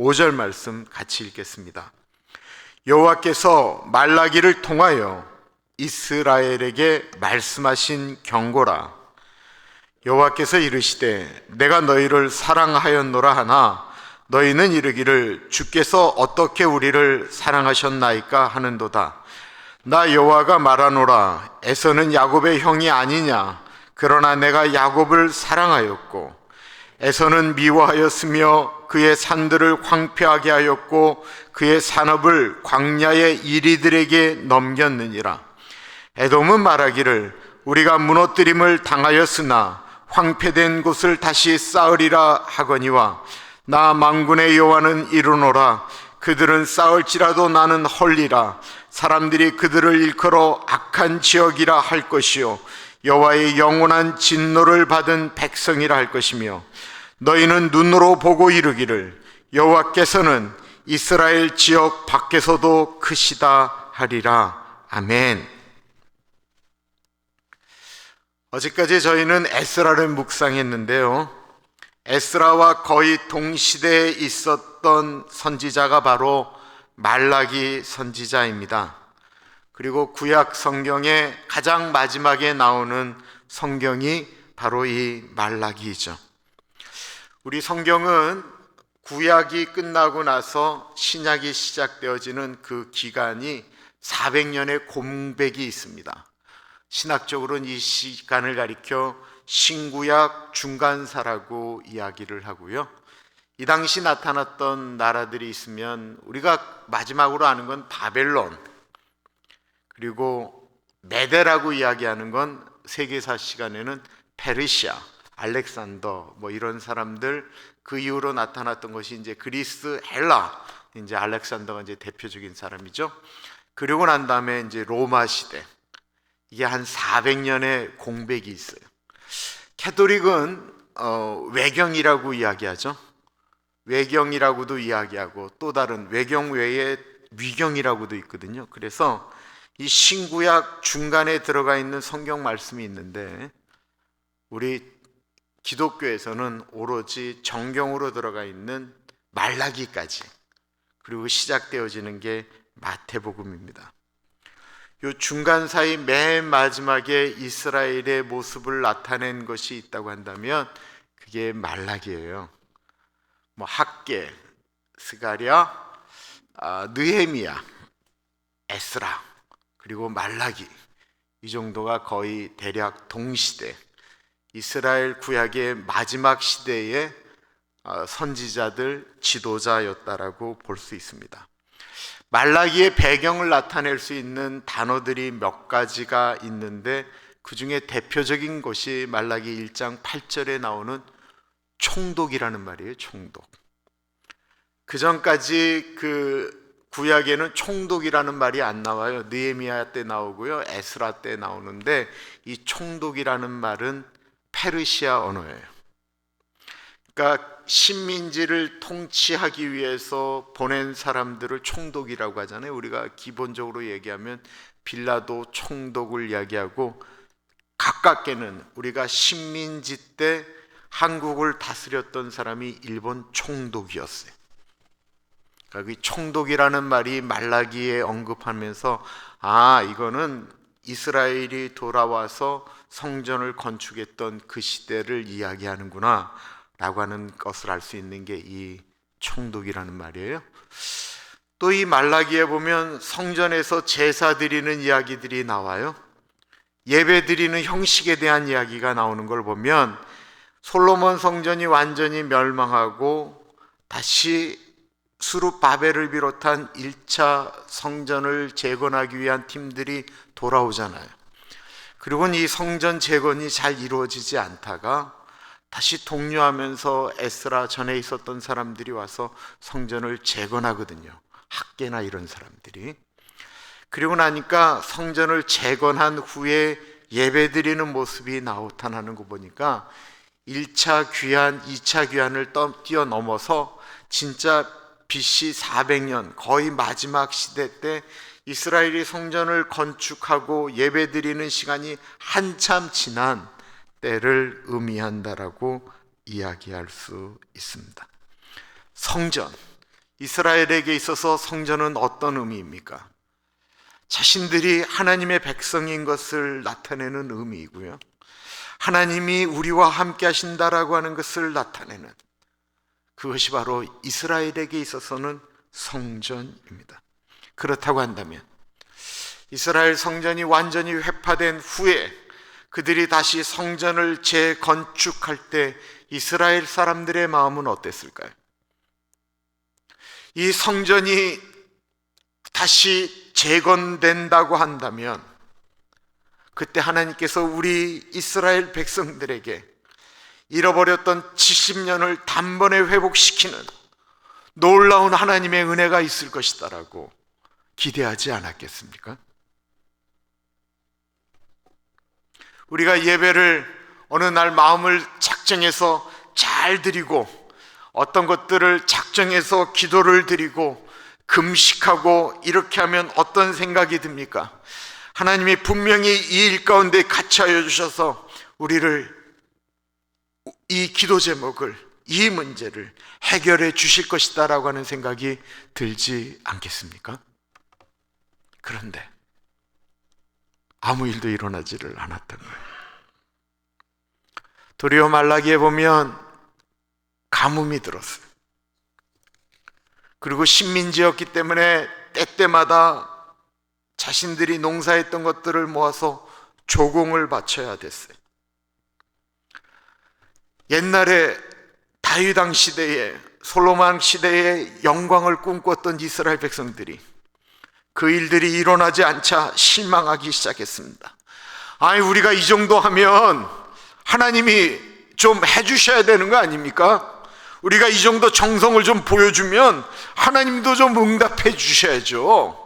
5절 말씀 같이 읽겠습니다. 여호와께서 말라기를 통하여 이스라엘에게 말씀하신 경고라. 여호와께서 이르시되 내가 너희를 사랑하였노라 하나 너희는 이르기를 주께서 어떻게 우리를 사랑하셨나이까 하는도다. 나 여호와가 말하노라. 에서는 야곱의 형이 아니냐. 그러나 내가 야곱을 사랑하였고 에서는 미워하였으며 그의 산들을 황폐하게 하였고 그의 산업을 광야의 이리들에게 넘겼느니라. 에돔은 말하기를 우리가 무너뜨림을 당하였으나 황폐된 곳을 다시 쌓으리라 하거니와 나 만군의 여호와는 이르노라. 그들은 쌓을지라도 나는 헐리라. 사람들이 그들을 일컬어 악한 지역이라 할 것이요 여호와의 영원한 진노를 받은 백성이라 할 것이며 너희는 눈으로 보고 이르기를 여호와께서는 이스라엘 지역 밖에서도 크시다 하리라. 아멘. 어제까지 저희는 에스라를 묵상했는데요, 에스라와 거의 동시대에 있었던 선지자가 바로 말라기 선지자입니다. 그리고 구약 성경의 가장 마지막에 나오는 성경이 바로 이 말라기이죠. 우리 성경은 구약이 끝나고 나서 신약이 시작되어지는 그 기간이 400년의 공백이 있습니다. 신학적으로는 이 시간을 가리켜 신구약 중간사라고 이야기를 하고요, 이 당시 나타났던 나라들이 있으면 우리가 마지막으로 아는 건 바벨론, 그리고 메데라고 이야기하는 건 세계사 시간에는 페르시아, 알렉산더 이런 사람들, 그 이후로 나타났던 것이 이제 그리스, 헬라, 이제 알렉산더가 이제 대표적인 사람이죠. 그리고 난 다음에 이제 로마 시대, 이게 한 400년의 공백이 있어요. 캐톨릭은 외경이라고 이야기하죠. 외경이라고도 이야기하고 또 다른 외경 외에 위경이라고도 있거든요. 그래서 이 신구약 중간에 들어가 있는 성경 말씀이 있는데 우리 기독교에서는 오로지 정경으로 들어가 있는 말라기까지, 그리고 시작되어지는 게 마태복음입니다. 이 중간 사이 맨 마지막에 이스라엘의 모습을 나타낸 것이 있다고 한다면 그게 말라기예요. 학개, 스가랴, 느헤미야, 에스라, 그리고 말라기, 이 정도가 거의 대략 동시대, 이스라엘 구약의 마지막 시대의 선지자들, 지도자였다라고 볼 수 있습니다. 말라기의 배경을 나타낼 수 있는 단어들이 몇 가지가 있는데 그 중에 대표적인 것이 말라기 1장 8절에 나오는 총독이라는 말이에요. 총독. 그 전까지 그 구약에는 총독이라는 말이 안 나와요. 느헤미야 때 나오고요, 에스라 때 나오는데 이 총독이라는 말은 페르시아 언어예요. 그러니까 식민지를 통치하기 위해서 보낸 사람들을 총독이라고 하잖아요. 우리가 기본적으로 얘기하면 빌라도 총독을 이야기하고, 가깝게는 우리가 식민지 때 한국을 다스렸던 사람이 일본 총독이었어요. 그러니까 이 총독이라는 말이 말라기에 언급하면서 이거는 이스라엘이 돌아와서 성전을 건축했던 그 시대를 이야기하는구나 라고 하는 것을 알 수 있는 게 이 총독이라는 말이에요. 또 이 말라기에 보면 성전에서 제사 드리는 이야기들이 나와요. 예배 드리는 형식에 대한 이야기가 나오는 걸 보면 솔로몬 성전이 완전히 멸망하고 다시 수룹바벨을 비롯한 1차 성전을 재건하기 위한 팀들이 돌아오잖아요. 그리고 이 성전 재건이 잘 이루어지지 않다가 다시 독려하면서 에스라 전에 있었던 사람들이 와서 성전을 재건하거든요. 학개나 이런 사람들이. 그리고 나니까 성전을 재건한 후에 예배드리는 모습이 나타나는 거 보니까 1차 귀환, 2차 귀환을 뛰어넘어서 진짜 BC 400년, 거의 마지막 시대 때 이스라엘이 성전을 건축하고 예배드리는 시간이 한참 지난 때를 의미한다라고 이야기할 수 있습니다. 성전, 이스라엘에게 있어서 성전은 어떤 의미입니까? 자신들이 하나님의 백성인 것을 나타내는 의미이고요, 하나님이 우리와 함께 하신다라고 하는 것을 나타내는, 그것이 바로 이스라엘에게 있어서는 성전입니다. 그렇다고 한다면 이스라엘 성전이 완전히 회파된 후에 그들이 다시 성전을 재건축할 때 이스라엘 사람들의 마음은 어땠을까요? 이 성전이 다시 재건된다고 한다면 그때 하나님께서 우리 이스라엘 백성들에게 잃어버렸던 70년을 단번에 회복시키는 놀라운 하나님의 은혜가 있을 것이다라고 기대하지 않았겠습니까? 우리가 예배를 어느 날 마음을 작정해서 잘 드리고 어떤 것들을 작정해서 기도를 드리고 금식하고 이렇게 하면 어떤 생각이 듭니까? 하나님이 분명히 이 일 가운데 같이 하여 주셔서 우리를 이 기도 제목을, 이 문제를 해결해 주실 것이다 라고 하는 생각이 들지 않겠습니까? 그런데 아무 일도 일어나지를 않았던 거예요. 도리어 말라기에 보면 가뭄이 들었어요. 그리고 식민지였기 때문에 때때마다 자신들이 농사했던 것들을 모아서 조공을 바쳐야 됐어요. 옛날에 다윗 왕 시대에, 솔로몬 시대에 영광을 꿈꿨던 이스라엘 백성들이 그 일들이 일어나지 않자 실망하기 시작했습니다. 아니, 우리가 이 정도 하면 하나님이 좀 해주셔야 되는 거 아닙니까? 우리가 이 정도 정성을 좀 보여주면 하나님도 좀 응답해 주셔야죠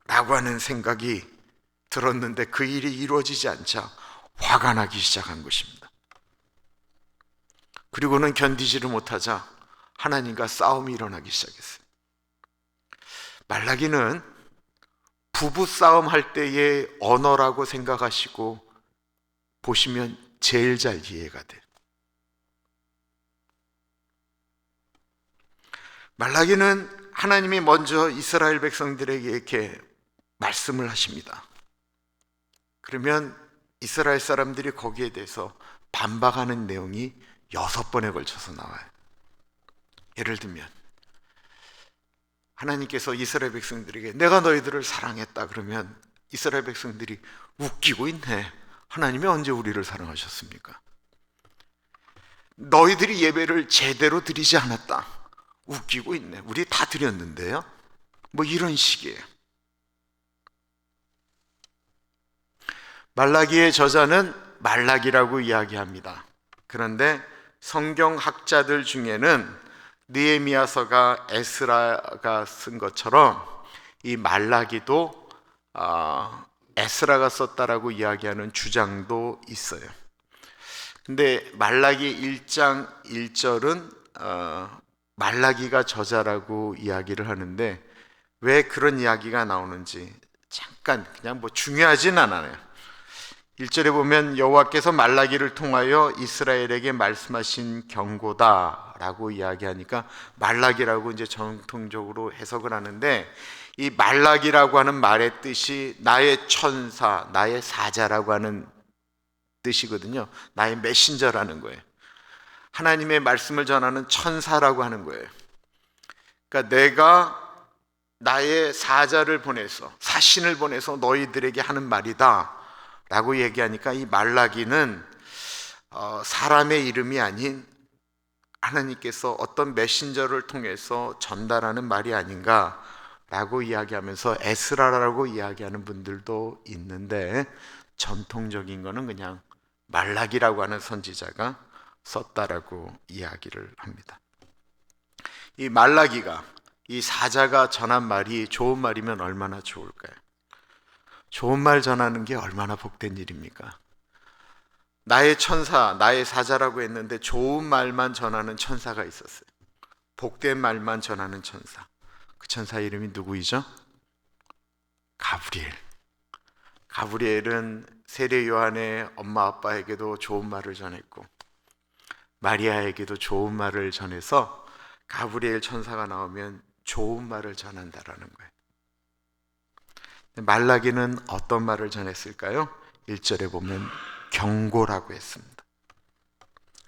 라고 하는 생각이 들었는데 그 일이 이루어지지 않자 화가 나기 시작한 것입니다. 그리고는 견디지를 못하자 하나님과 싸움이 일어나기 시작했어요. 말라기는 부부싸움 할 때의 언어라고 생각하시고 보시면 제일 잘 이해가 돼요. 말라기는 하나님이 먼저 이스라엘 백성들에게 이렇게 말씀을 하십니다. 그러면 이스라엘 사람들이 거기에 대해서 반박하는 내용이 6번에 걸쳐서 나와요. 예를 들면 하나님께서 이스라엘 백성들에게 내가 너희들을 사랑했다 그러면 이스라엘 백성들이 웃기고 있네. 하나님이 언제 우리를 사랑하셨습니까? 너희들이 예배를 제대로 드리지 않았다. 웃기고 있네. 우리 다 드렸는데요. 뭐 이런 식이에요. 말라기의 저자는 말라기라고 이야기합니다. 그런데 성경학자들 중에는 느헤미야서가 에스라가 쓴 것처럼 이 말라기도 에스라가 썼다라고 이야기하는 주장도 있어요. 근데 말라기 1장 1절은 말라기가 저자라고 이야기를 하는데 왜 그런 이야기가 나오는지 잠깐 그냥 뭐 중요하진 않아요. 1절에 보면 여호와께서 말라기를 통하여 이스라엘에게 말씀하신 경고다 라고 이야기하니까 말라기라고 이제 정통적으로 해석을 하는데 이 말라기라고 하는 말의 뜻이 나의 천사, 나의 사자라고 하는 뜻이거든요. 나의 메신저라는 거예요. 하나님의 말씀을 전하는 천사라고 하는 거예요. 그러니까 내가 나의 사자를 보내서, 사신을 보내서 너희들에게 하는 말이다 라고 얘기하니까 이 말라기는 사람의 이름이 아닌 하나님께서 어떤 메신저를 통해서 전달하는 말이 아닌가 라고 이야기하면서 에스라라고 이야기하는 분들도 있는데 전통적인 거는 그냥 말라기라고 하는 선지자가 썼다라고 이야기를 합니다. 이 말라기가, 이 사자가 전한 말이 좋은 말이면 얼마나 좋을까요? 좋은 말 전하는 게 얼마나 복된 일입니까? 나의 천사, 나의 사자라고 했는데 좋은 말만 전하는 천사가 있었어요. 복된 말만 전하는 천사. 그 천사 이름이 누구이죠? 가브리엘. 가브리엘은 세례 요한의 엄마 아빠에게도 좋은 말을 전했고 마리아에게도 좋은 말을 전해서 가브리엘 천사가 나오면 좋은 말을 전한다라는 거예요. 말라기는 어떤 말을 전했을까요? 1절에 보면 경고라고 했습니다.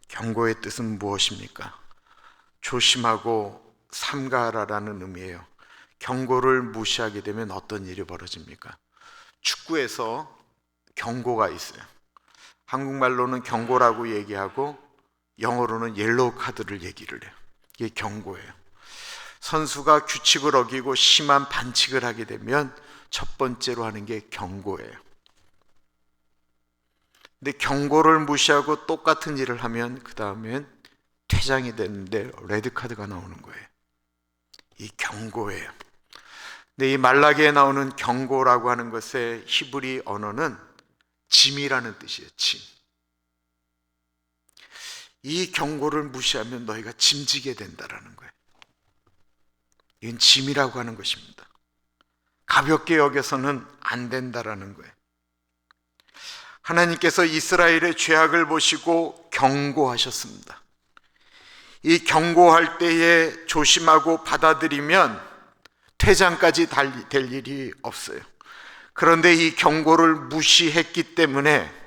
경고의 뜻은 무엇입니까? 조심하고 삼가하라는 의미예요. 경고를 무시하게 되면 어떤 일이 벌어집니까? 축구에서 경고가 있어요. 한국말로는 경고라고 얘기하고 영어로는 옐로우 카드를 얘기를 해요. 이게 경고예요. 선수가 규칙을 어기고 심한 반칙을 하게 되면 첫 번째로 하는 게 경고예요. 근데 경고를 무시하고 똑같은 일을 하면 그 다음엔 퇴장이 되는데 레드카드가 나오는 거예요. 이 경고예요. 근데 이 말라기에 나오는 경고라고 하는 것의 히브리 언어는 짐이라는 뜻이에요. 짐. 이 경고를 무시하면 너희가 짐지게 된다라는 거예요. 이건 짐이라고 하는 것입니다. 가볍게 여겨서는 안 된다라는 거예요. 하나님께서 이스라엘의 죄악을 보시고 경고하셨습니다. 이 경고할 때에 조심하고 받아들이면 퇴장까지 될 일이 없어요. 그런데 이 경고를 무시했기 때문에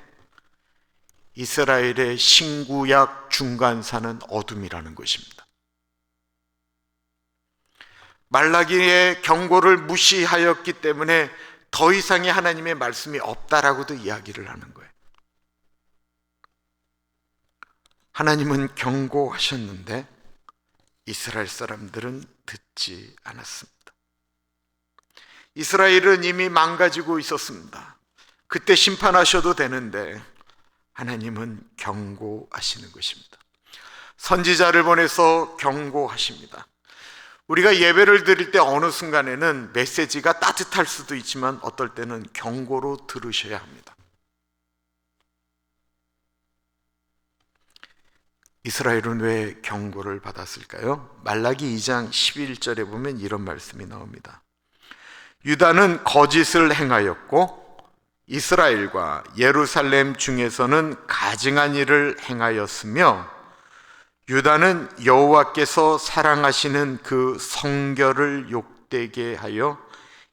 이스라엘의 신구약 중간사는 어둠이라는 것입니다. 말라기의 경고를 무시하였기 때문에 더 이상의 하나님의 말씀이 없다라고도 이야기를 하는 거예요. 하나님은 경고하셨는데 이스라엘 사람들은 듣지 않았습니다. 이스라엘은 이미 망가지고 있었습니다. 그때 심판하셔도 되는데 하나님은 경고하시는 것입니다. 선지자를 보내서 경고하십니다. 우리가 예배를 드릴 때 어느 순간에는 메시지가 따뜻할 수도 있지만 어떨 때는 경고로 들으셔야 합니다. 이스라엘은 왜 경고를 받았을까요? 말라기 2장 11절에 보면 이런 말씀이 나옵니다. 유다는 거짓을 행하였고 이스라엘과 예루살렘 중에서는 가증한 일을 행하였으며 유다는 여호와께서 사랑하시는 그 성결을 욕되게 하여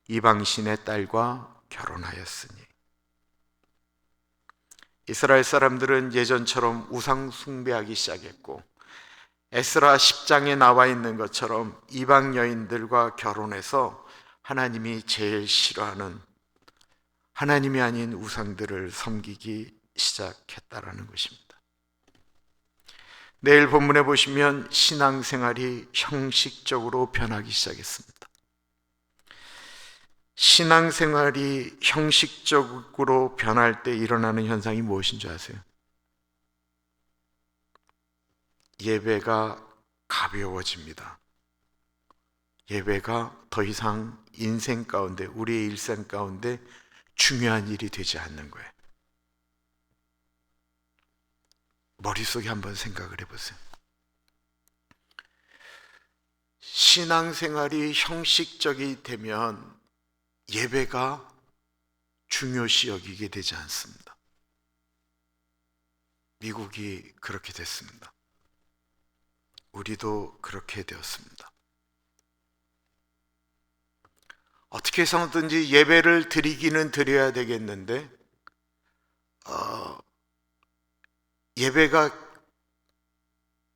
이방신의 딸과 결혼하였으니. 이스라엘 사람들은 예전처럼 우상 숭배하기 시작했고 에스라 10장에 나와 있는 것처럼 이방 여인들과 결혼해서 하나님이 제일 싫어하는 하나님이 아닌 우상들을 섬기기 시작했다라는 것입니다. 내일 본문에 보시면 신앙생활이 형식적으로 변하기 시작했습니다. 신앙생활이 형식적으로 변할 때 일어나는 현상이 무엇인 줄 아세요? 예배가 가벼워집니다. 예배가 더 이상 인생 가운데, 우리의 일생 가운데 중요한 일이 되지 않는 거예요. 머릿속에 한번 생각을 해보세요. 신앙생활이 형식적이 되면 예배가 중요시 여기게 되지 않습니다. 미국이 그렇게 됐습니다. 우리도 그렇게 되었습니다. 어떻게 해서든지 예배를 드리기는 드려야 되겠는데 예배가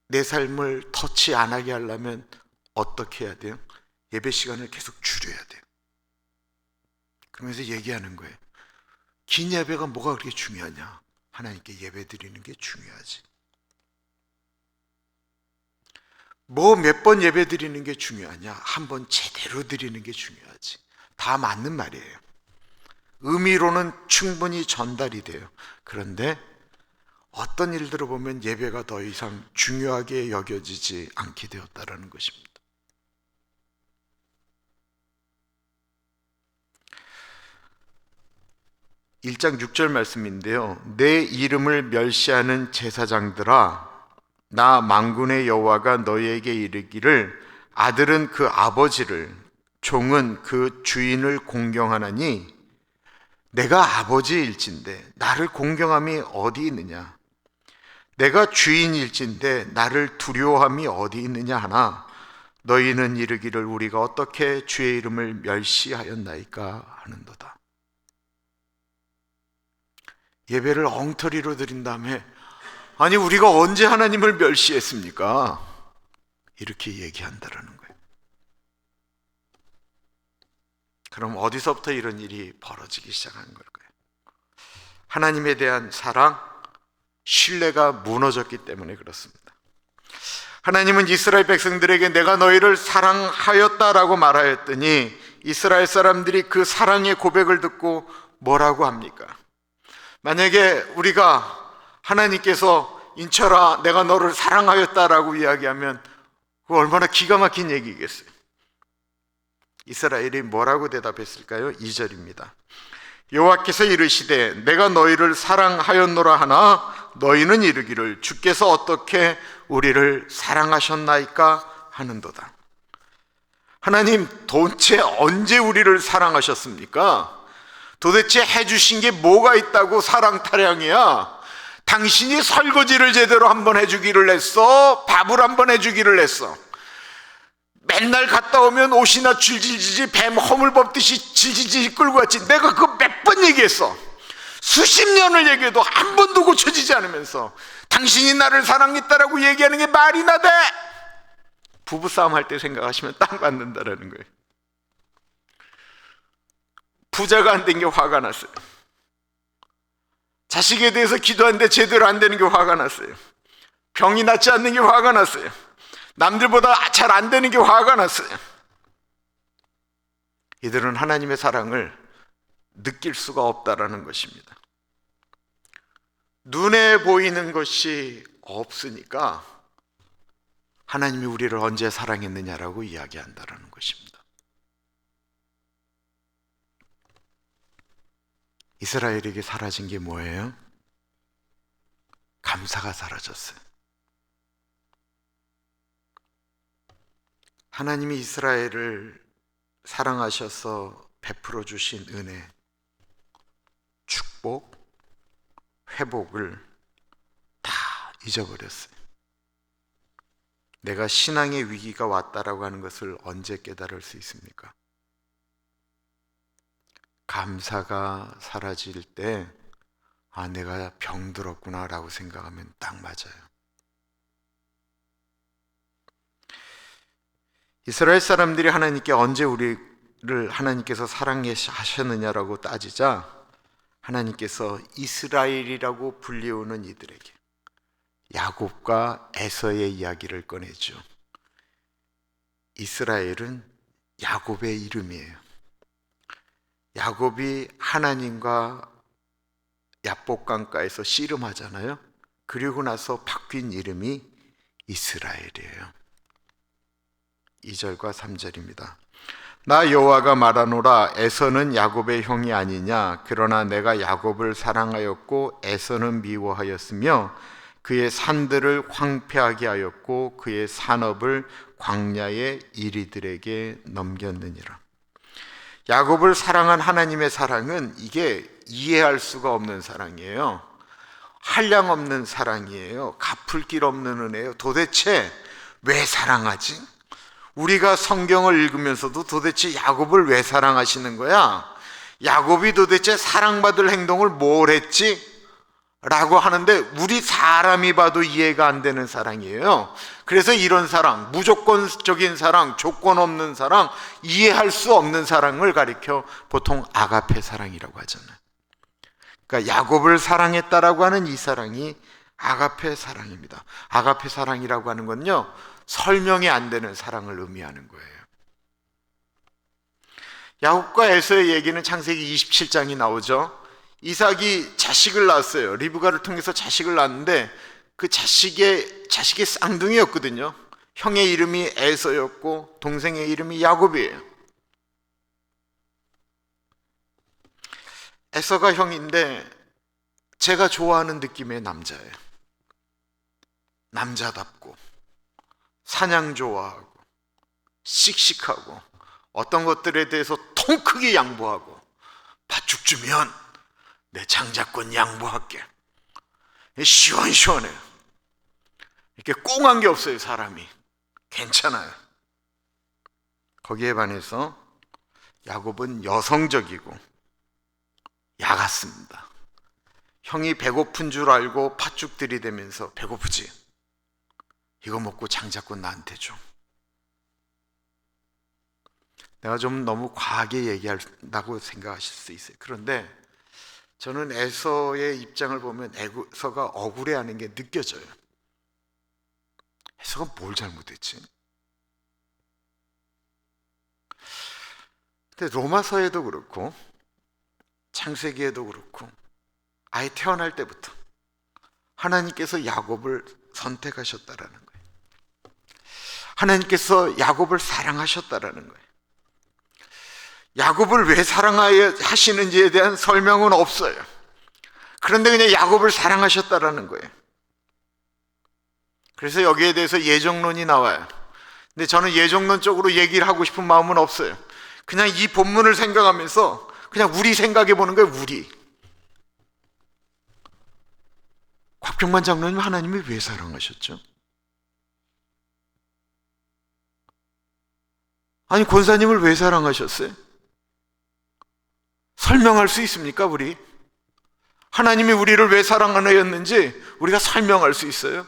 내 삶을 터치 안 하게 하려면 어떻게 해야 돼요? 예배 시간을 계속 줄여야 돼요. 그러면서 얘기하는 거예요. 긴 예배가 뭐가 그렇게 중요하냐? 하나님께 예배 드리는 게 중요하지. 뭐 몇 번 예배 드리는 게 중요하냐? 한 번 제대로 드리는 게 중요하지. 다 맞는 말이에요. 의미로는 충분히 전달이 돼요. 그런데 어떤 일들을 보면 예배가 더 이상 중요하게 여겨지지 않게 되었다는 것입니다. (1장 6절) 말씀인데요. 내 이름을 멸시하는 제사장들아, 나 만군의 여호와가 너희에게 이르기를 아들은 그 아버지를, 종은 그 주인을 공경하나니 내가 아버지일진데 나를 공경함이 어디 있느냐? 내가 주인일진데 나를 두려워함이 어디 있느냐 하나 너희는 이르기를 우리가 어떻게 주의 이름을 멸시하였나이까 하는도다. 예배를 엉터리로 드린 다음에 아니 우리가 언제 하나님을 멸시했습니까? 이렇게 얘기한다라는 거예요. 그럼 어디서부터 이런 일이 벌어지기 시작한 걸까요? 하나님에 대한 사랑, 신뢰가 무너졌기 때문에 그렇습니다. 하나님은 이스라엘 백성들에게 내가 너희를 사랑하였다라고 말하였더니 이스라엘 사람들이 그 사랑의 고백을 듣고 뭐라고 합니까? 만약에 우리가 하나님께서 인철아 내가 너를 사랑하였다라고 이야기하면 그거 얼마나 기가 막힌 얘기겠어요. 이스라엘이 뭐라고 대답했을까요? 2절입니다. 여호와께서 이르시되 내가 너희를 사랑하였노라 하나 너희는 이르기를 주께서 어떻게 우리를 사랑하셨나이까 하는도다. 하나님 도대체 언제 우리를 사랑하셨습니까? 도대체 해주신 게 뭐가 있다고 사랑 타령이야? 당신이 설거지를 제대로 한번 해주기를 했어? 밥을 한번 해주기를 했어? 맨날 갔다 오면 옷이나 질질질질 뱀 허물 법듯이 질질질 끌고 왔지. 내가 그거 몇 번 얘기했어. 수십 년을 얘기해도 한 번도 고쳐지지 않으면서 당신이 나를 사랑했다라고 얘기하는 게 말이나 돼? 부부싸움 할 때 생각하시면 딱 맞는다라는 거예요. 부자가 안 된 게 화가 났어요. 자식에 대해서 기도하는데 제대로 안 되는 게 화가 났어요. 병이 낫지 않는 게 화가 났어요. 남들보다 잘 안 되는 게 화가 났어요. 이들은 하나님의 사랑을 느낄 수가 없다라는 것입니다. 눈에 보이는 것이 없으니까 하나님이 우리를 언제 사랑했느냐라고 이야기한다라는 것입니다. 이스라엘에게 사라진 게 뭐예요? 감사가 사라졌어요. 하나님이 이스라엘을 사랑하셔서 베풀어 주신 은혜, 축복, 회복을 다 잊어버렸어요. 내가 신앙의 위기가 왔다라고 하는 것을 언제 깨달을 수 있습니까? 감사가 사라질 때 아, 내가 병들었구나 라고 생각하면 딱 맞아요. 이스라엘 사람들이 하나님께 언제 우리를 하나님께서 사랑하셨느냐라고 따지자 하나님께서 이스라엘이라고 불리우는 이들에게 야곱과 에서의 이야기를 꺼내죠. 이스라엘은 야곱의 이름이에요. 야곱이 하나님과 야복강가에서 씨름하잖아요. 그리고 나서 바뀐 이름이 이스라엘이에요. 2절과 3절입니다. 나 여호와가 말하노라 에서는 야곱의 형이 아니냐. 그러나 내가 야곱을 사랑하였고 에서는 미워하였으며 그의 산들을 황폐하게 하였고 그의 산업을 광야의 이리들에게 넘겼느니라. 야곱을 사랑한 하나님의 사랑은 이게 이해할 수가 없는 사랑이에요. 한량 없는 사랑이에요. 갚을 길 없는 은혜예요. 도대체 왜 사랑하지? 우리가 성경을 읽으면서도 도대체 야곱을 왜 사랑하시는 거야? 야곱이 도대체 사랑받을 행동을 뭘 했지? 라고 하는데 우리 사람이 봐도 이해가 안 되는 사랑이에요. 그래서 이런 사랑, 무조건적인 사랑, 조건 없는 사랑, 이해할 수 없는 사랑을 가리켜 보통 아가페 사랑이라고 하잖아요. 그러니까 야곱을 사랑했다라고 하는 이 사랑이 아가페 사랑입니다. 아가페 사랑이라고 하는 건요, 설명이 안 되는 사랑을 의미하는 거예요. 야곱과 에서의 얘기는 창세기 27장이 나오죠. 이삭이 자식을 낳았어요. 리브가를 통해서 자식을 낳았는데 그 자식의 쌍둥이였거든요. 형의 이름이 에서였고 동생의 이름이 야곱이에요. 에서가 형인데 제가 좋아하는 느낌의 남자예요. 남자답고 사냥 좋아하고 씩씩하고 어떤 것들에 대해서 통 크게 양보하고 밭죽 주면 내 장자권 양보할게. 시원시원해요. 이렇게 꽁한 게 없어요. 사람이 괜찮아요. 거기에 반해서 야곱은 여성적이고 야같습니다. 형이 배고픈 줄 알고 팥죽 들이대면서 배고프지? 이거 먹고 장자꽃 나한테 줘. 내가 좀 너무 과하게 얘기한다고 생각하실 수 있어요. 그런데 저는 에서의 입장을 보면 에서가 억울해하는 게 느껴져요. 에서가 뭘 잘못했지? 근데 로마서에도 그렇고 창세기에도 그렇고 아예 태어날 때부터 하나님께서 야곱을 선택하셨다라는 거예요. 하나님께서 야곱을 사랑하셨다라는 거예요. 야곱을 왜 사랑하시는지에 대한 설명은 없어요. 그런데 그냥 야곱을 사랑하셨다라는 거예요. 그래서 여기에 대해서 예정론이 나와요. 근데 저는 예정론 쪽으로 얘기를 하고 싶은 마음은 없어요. 그냥 이 본문을 생각하면서 그냥 우리 생각해 보는 거예요. 우리. 곽병만 장로님, 하나님이 왜 사랑하셨죠? 아니, 권사님을 왜 사랑하셨어요? 설명할 수 있습니까, 우리? 하나님이 우리를 왜 사랑하였는지 우리가 설명할 수 있어요?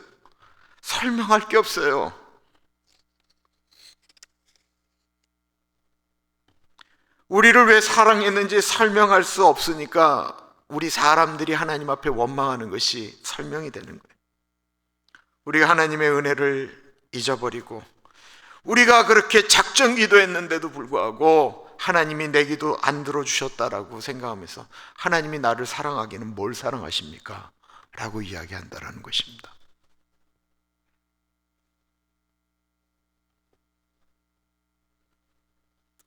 설명할 게 없어요. 우리를 왜 사랑했는지 설명할 수 없으니까 우리 사람들이 하나님 앞에 원망하는 것이 설명이 되는 거예요. 우리가 하나님의 은혜를 잊어버리고 우리가 그렇게 작정 기도했는데도 불구하고 하나님이 내 기도 안 들어주셨다라고 생각하면서 하나님이 나를 사랑하기는 뭘 사랑하십니까? 라고 이야기한다라는 것입니다.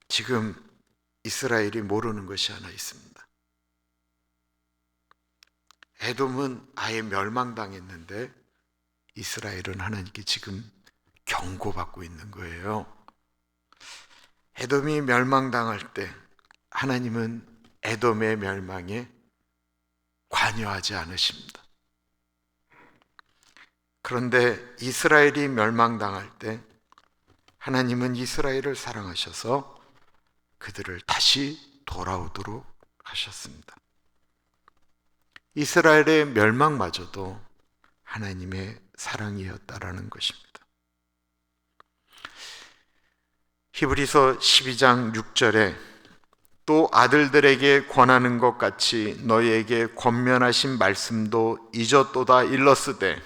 지금 이스라엘이 모르는 것이 하나 있습니다. 에돔은 아예 멸망당했는데 이스라엘은 하나님께 지금 경고받고 있는 거예요. 에돔이 멸망당할 때 하나님은 에돔의 멸망에 관여하지 않으십니다. 그런데 이스라엘이 멸망당할 때 하나님은 이스라엘을 사랑하셔서 그들을 다시 돌아오도록 하셨습니다. 이스라엘의 멸망마저도 하나님의 사랑이었다라는 것입니다. 히브리서 12장 6절에 또 아들들에게 권하는 것 같이 너희에게 권면하신 말씀도 잊었도다 일렀으되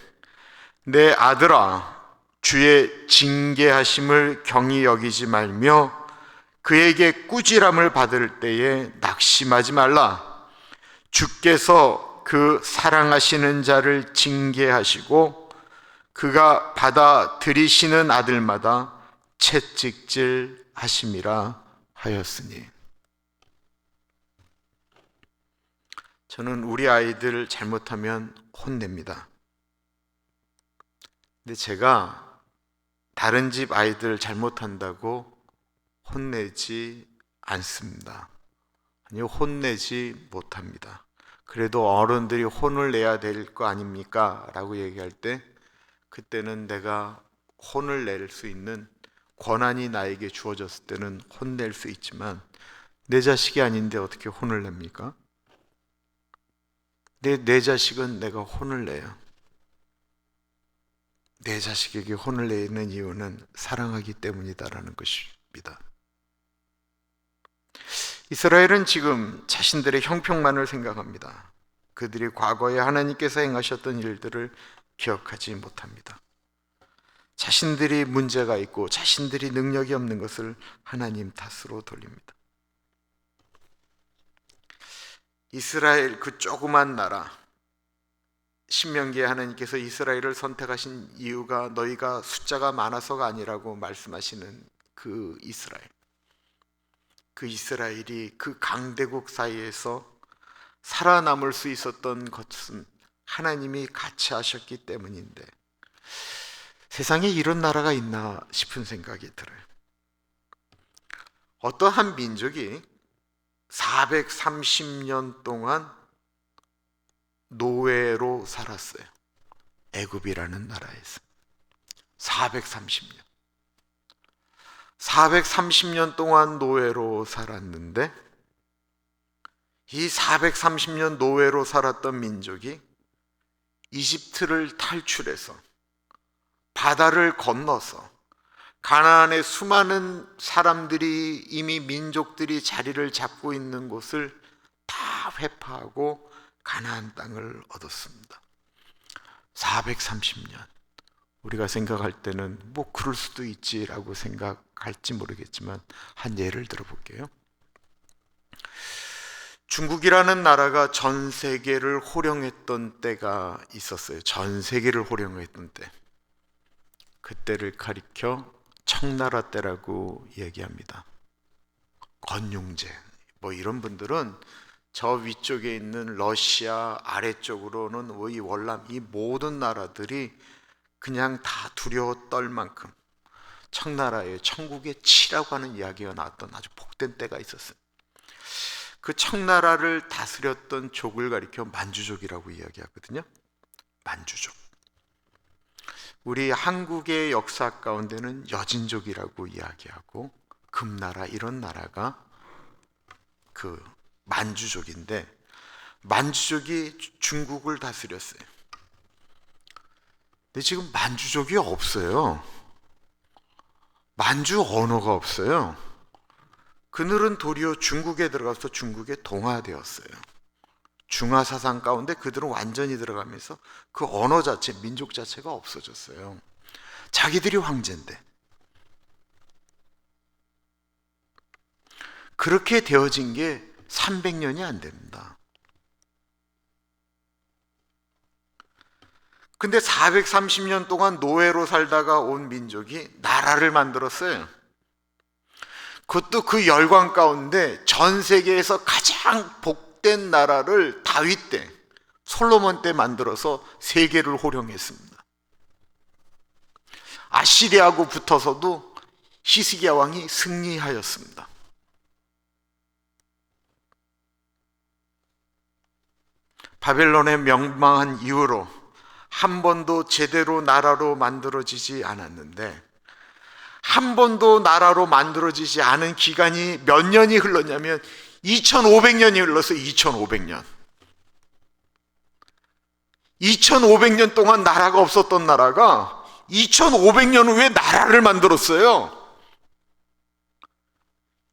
내 아들아 주의 징계하심을 경히 여기지 말며 그에게 꾸지람을 받을 때에 낙심하지 말라. 주께서 그 사랑하시는 자를 징계하시고 그가 받아들이시는 아들마다 채찍질 하심이라 하였으니. 저는 우리 아이들 잘못하면 혼냅니다. 근데 제가 다른 집 아이들 잘못한다고 혼내지 않습니다. 아니요, 혼내지 못합니다. 그래도 어른들이 혼을 내야 될 거 아닙니까? 라고 얘기할 때 그때는 내가 혼을 낼 수 있는 권한이 나에게 주어졌을 때는 혼낼 수 있지만 내 자식이 아닌데 어떻게 혼을 냅니까? 내 자식은 내가 혼을 내요. 내 자식에게 혼을 내는 이유는 사랑하기 때문이다라는 것입니다. 이스라엘은 지금 자신들의 형평만을 생각합니다. 그들이 과거에 하나님께서 행하셨던 일들을 기억하지 못합니다. 자신들이 문제가 있고 자신들이 능력이 없는 것을 하나님 탓으로 돌립니다. 이스라엘 그 조그만 나라, 신명기에 하나님께서 이스라엘을 선택하신 이유가 너희가 숫자가 많아서가 아니라고 말씀하시는 그 이스라엘이 그 강대국 사이에서 살아남을 수 있었던 것은 하나님이 같이 하셨기 때문인데 세상에 이런 나라가 있나 싶은 생각이 들어요. 어떠한 민족이 430년 동안 노예로 살았어요. 애굽이라는 나라에서 430년. 430년 동안 노예로 살았는데 이 430년 노예로 살았던 민족이 이집트를 탈출해서 바다를 건너서 가나안의 수많은 사람들이, 이미 민족들이 자리를 잡고 있는 곳을 다 회파하고 가나안 땅을 얻었습니다. 430년. 우리가 생각할 때는 뭐 그럴 수도 있지라고 생각할지 모르겠지만 한 예를 들어볼게요. 중국이라는 나라가 전 세계를 호령했던 때가 있었어요. 전 세계를 호령했던 때. 그때를 가리켜 청나라 때라고 얘기합니다. 건용제 뭐 이런 분들은 저 위쪽에 있는 러시아, 아래쪽으로는 이 월남, 이 모든 나라들이 그냥 다 두려워 떨 만큼 청나라의 천국의 치라고 하는 이야기가 나왔던 아주 복된 때가 있었어요. 그 청나라를 다스렸던 족을 가리켜 만주족이라고 이야기하거든요. 만주족. 우리 한국의 역사 가운데는 여진족이라고 이야기하고 금나라, 이런 나라가 그 만주족인데, 만주족이 중국을 다스렸어요. 근데 지금 만주족이 없어요. 만주 언어가 없어요. 그들은 도리어 중국에 들어가서 중국에 동화되었어요. 중화 사상 가운데 그들은 완전히 들어가면서 그 언어 자체, 민족 자체가 없어졌어요. 자기들이 황제인데. 그렇게 되어진 게 300년이 안 됩니다. 근데 430년 동안 노예로 살다가 온 민족이 나라를 만들었어요. 그것도 그 열광 가운데 전 세계에서 가장 복된 나라를 다윗 때, 솔로몬 때 만들어서 세계를 호령했습니다. 아시리아하고 붙어서도 히스기야 왕이 승리하였습니다. 바벨론에 멸망한 이후로 한 번도 제대로 나라로 만들어지지 않았는데, 한 번도 나라로 만들어지지 않은 기간이 몇 년이 흘렀냐면 2500년이 흘렀어요. 2500년. 2500년 동안 나라가 없었던 나라가 2500년 후에 나라를 만들었어요.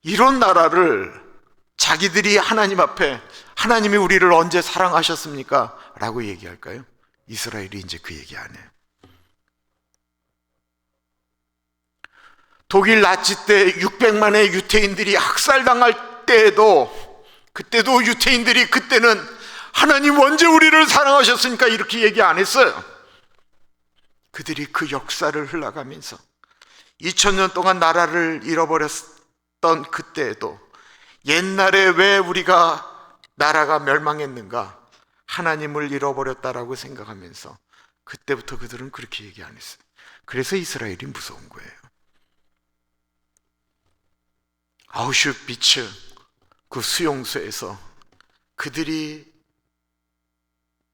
이런 나라를 자기들이 하나님 앞에, 하나님이 우리를 언제 사랑하셨습니까? 라고 얘기할까요? 이스라엘이 이제 그 얘기 안 해요. 독일 나치 때 600만의 유태인들이 학살당할 때에도, 그때도 유태인들이 그때는 하나님 언제 우리를 사랑하셨으니까 이렇게 얘기 안 했어요. 그들이 그 역사를 흘러가면서 2000년 동안 나라를 잃어버렸던 그때에도 옛날에 왜 우리가 나라가 멸망했는가, 하나님을 잃어버렸다라고 생각하면서 그때부터 그들은 그렇게 얘기 안 했어요. 그래서 이스라엘이 무서운 거예요. 아우슈비츠 그 수용소에서 그들이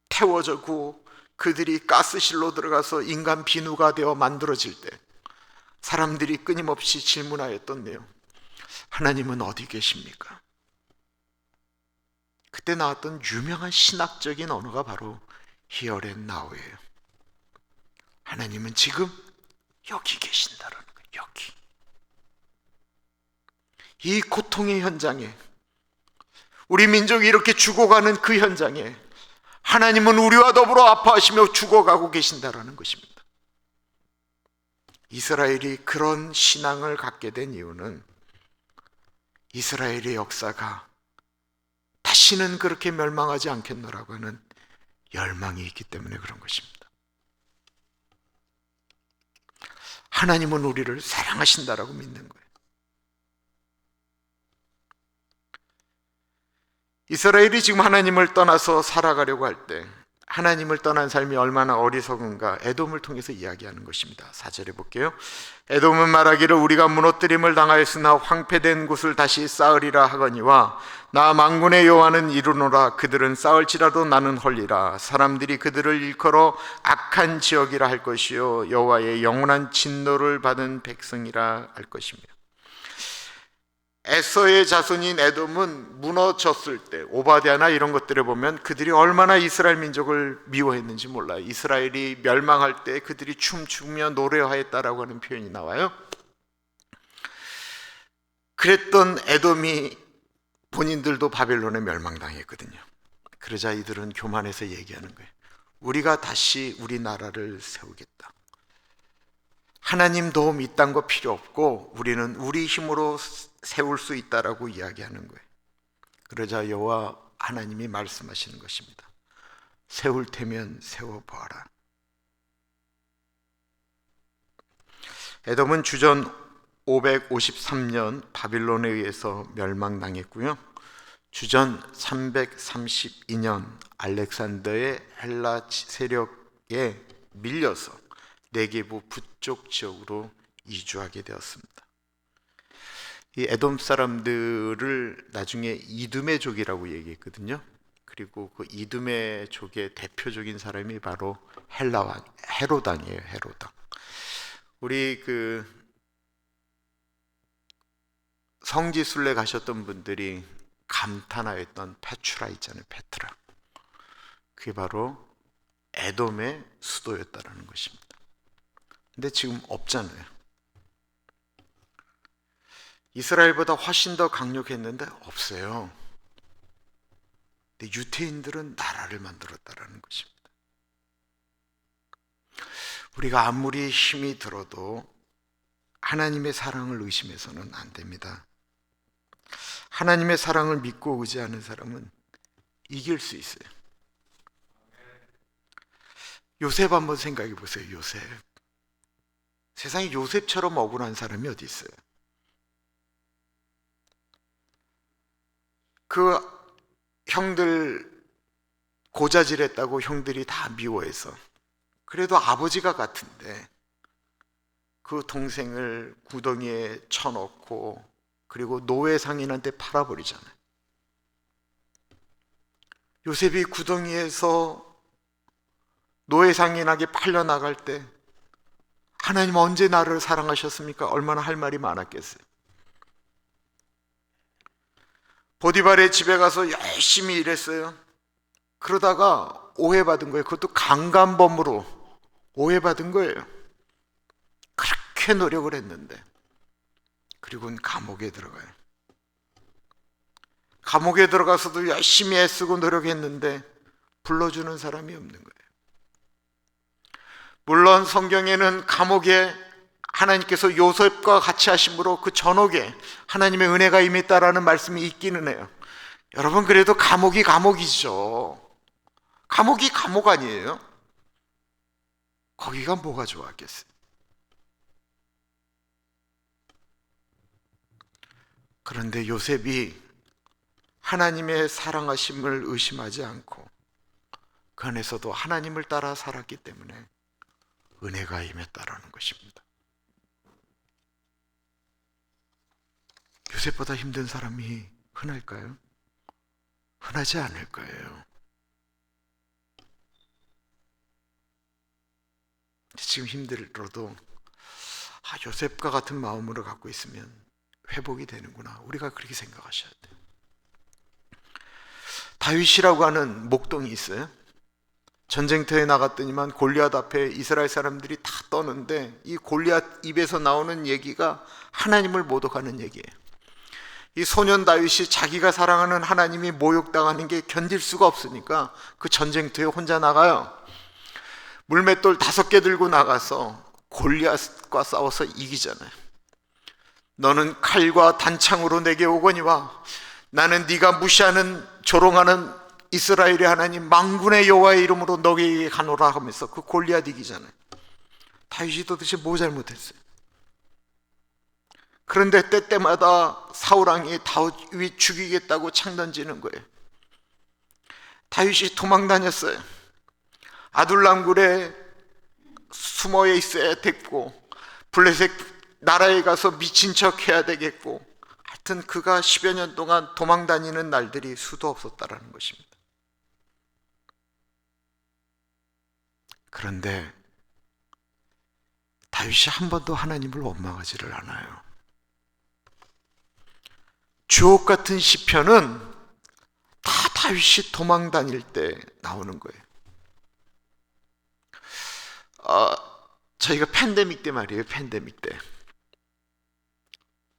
태워지고 그들이 가스실로 들어가서 인간 비누가 되어 만들어질 때 사람들이 끊임없이 질문하였던 내용, 하나님은 어디 계십니까? 그때 나왔던 유명한 신학적인 언어가 바로 Here and Now예요. 하나님은 지금 여기 계신다라는 거예요. 여기. 이 고통의 현장에, 우리 민족이 이렇게 죽어가는 그 현장에 하나님은 우리와 더불어 아파하시며 죽어가고 계신다라는 것입니다. 이스라엘이 그런 신앙을 갖게 된 이유는 이스라엘의 역사가 다시는 그렇게 멸망하지 않겠노라고 하는 열망이 있기 때문에 그런 것입니다. 하나님은 우리를 사랑하신다라고 믿는 거예요. 이스라엘이 지금 하나님을 떠나서 살아가려고 할 때 하나님을 떠난 삶이 얼마나 어리석은가 에돔을 통해서 이야기하는 것입니다. 4절에 볼게요. 에돔은 말하기를 우리가 무너뜨림을 당하였으나 황폐된 곳을 다시 쌓으리라 하거니와 나 만군의 여호와는 이르노라. 그들은 쌓을지라도 나는 헐리라. 사람들이 그들을 일컬어 악한 지역이라 할 것이요 여호와의 영원한 진노를 받은 백성이라 할 것이며. 에서의 자손인 에돔은 무너졌을 때 오바댜나 이런 것들을 보면 그들이 얼마나 이스라엘 민족을 미워했는지 몰라요. 이스라엘이 멸망할 때 그들이 춤추며 노래하였다라고 하는 표현이 나와요. 그랬던 에돔이 본인들도 바벨론에 멸망당했거든요. 그러자 이들은 교만해서 얘기하는 거예요. 우리가 다시 우리나라를 세우겠다. 하나님 도움 이딴 거 필요 없고 우리는 우리 힘으로 세울 수 있다라고 이야기하는 거예요. 그러자 여호와 하나님이 말씀하시는 것입니다. 세울 테면 세워보아라. 에돔은 주전 553년 바빌론에 의해서 멸망당했고요. 주전 332년 알렉산더의 헬라 세력에 밀려서 네게부 북쪽 지역으로 이주하게 되었습니다. 이 에돔 사람들을 나중에 이두메족이라고 얘기했거든요. 그리고 그 이두메족의 대표적인 사람이 바로 헬라왕 헤로당이에요. 헤로당. 우리 그 성지순례 가셨던 분들이 감탄하였던 페트라 있잖아요. 페트라. 그게 바로 에돔의 수도였다라는 것입니다. 근데 지금 없잖아요. 이스라엘보다 훨씬 더 강력했는데 없어요. 근데 유태인들은 나라를 만들었다라는 것입니다. 우리가 아무리 힘이 들어도 하나님의 사랑을 의심해서는 안 됩니다. 하나님의 사랑을 믿고 의지하는 사람은 이길 수 있어요. 요셉 한번 생각해 보세요. 요셉. 세상에 요셉처럼 억울한 사람이 어디 있어요? 그 형들 고자질했다고 형들이 다 미워해서 그래도 아버지가 같은데 그 동생을 구덩이에 쳐넣고 그리고 노예 상인한테 팔아버리잖아요. 요셉이 구덩이에서 노예 상인에게 팔려나갈 때 하나님 언제 나를 사랑하셨습니까? 얼마나 할 말이 많았겠어요. 보디발의 집에 가서 열심히 일했어요. 그러다가 오해받은 거예요. 그것도 강간범으로 오해받은 거예요. 그렇게 노력을 했는데 그리고는 감옥에 들어가요. 감옥에 들어가서도 열심히 애쓰고 노력했는데 불러주는 사람이 없는 거예요. 물론 성경에는 감옥에 하나님께서 요셉과 같이 하심으로 그 전옥에 하나님의 은혜가 임했다라는 말씀이 있기는 해요. 여러분, 그래도 감옥이 감옥이죠. 감옥이 감옥 아니에요? 거기가 뭐가 좋았겠어요? 그런데 요셉이 하나님의 사랑하심을 의심하지 않고 그 안에서도 하나님을 따라 살았기 때문에 은혜가 임했다라는 것입니다. 요셉보다 힘든 사람이 흔할까요? 흔하지 않을 거예요. 지금 힘들어도 요셉과 같은 마음으로 갖고 있으면 회복이 되는구나. 우리가 그렇게 생각하셔야 돼요. 다윗이라고 하는 목동이 있어요. 전쟁터에 나갔더니만 골리앗 앞에 이스라엘 사람들이 다 떠는데 이 골리앗 입에서 나오는 얘기가 하나님을 모독하는 얘기예요. 이 소년 다윗이 자기가 사랑하는 하나님이 모욕당하는 게 견딜 수가 없으니까 그 전쟁터에 혼자 나가요. 물맷돌 5개 들고 나가서 골리앗과 싸워서 이기잖아요. 너는 칼과 단창으로 내게 오거니와 나는 네가 무시하는 조롱하는 이스라엘의 하나님 만군의 여호와의 이름으로 너에게 가노라 하면서 그 골리앗 이기잖아요. 다윗이 도대체 뭐 잘못했어요? 그런데 때때마다 사울왕이 다윗 죽이겠다고 창 던지는 거예요. 다윗이 도망 다녔어요. 아둘람굴에 숨어 있어야 됐고 블레셋 나라에 가서 미친 척 해야 되겠고 하여튼 그가 10여 년 동안 도망 다니는 날들이 수도 없었다라는 것입니다. 그런데 다윗이 한 번도 하나님을 원망하지를 않아요. 주옥 같은 시편은 다 다윗이 도망 다닐 때 나오는 거예요. 저희가 팬데믹 때 말이에요.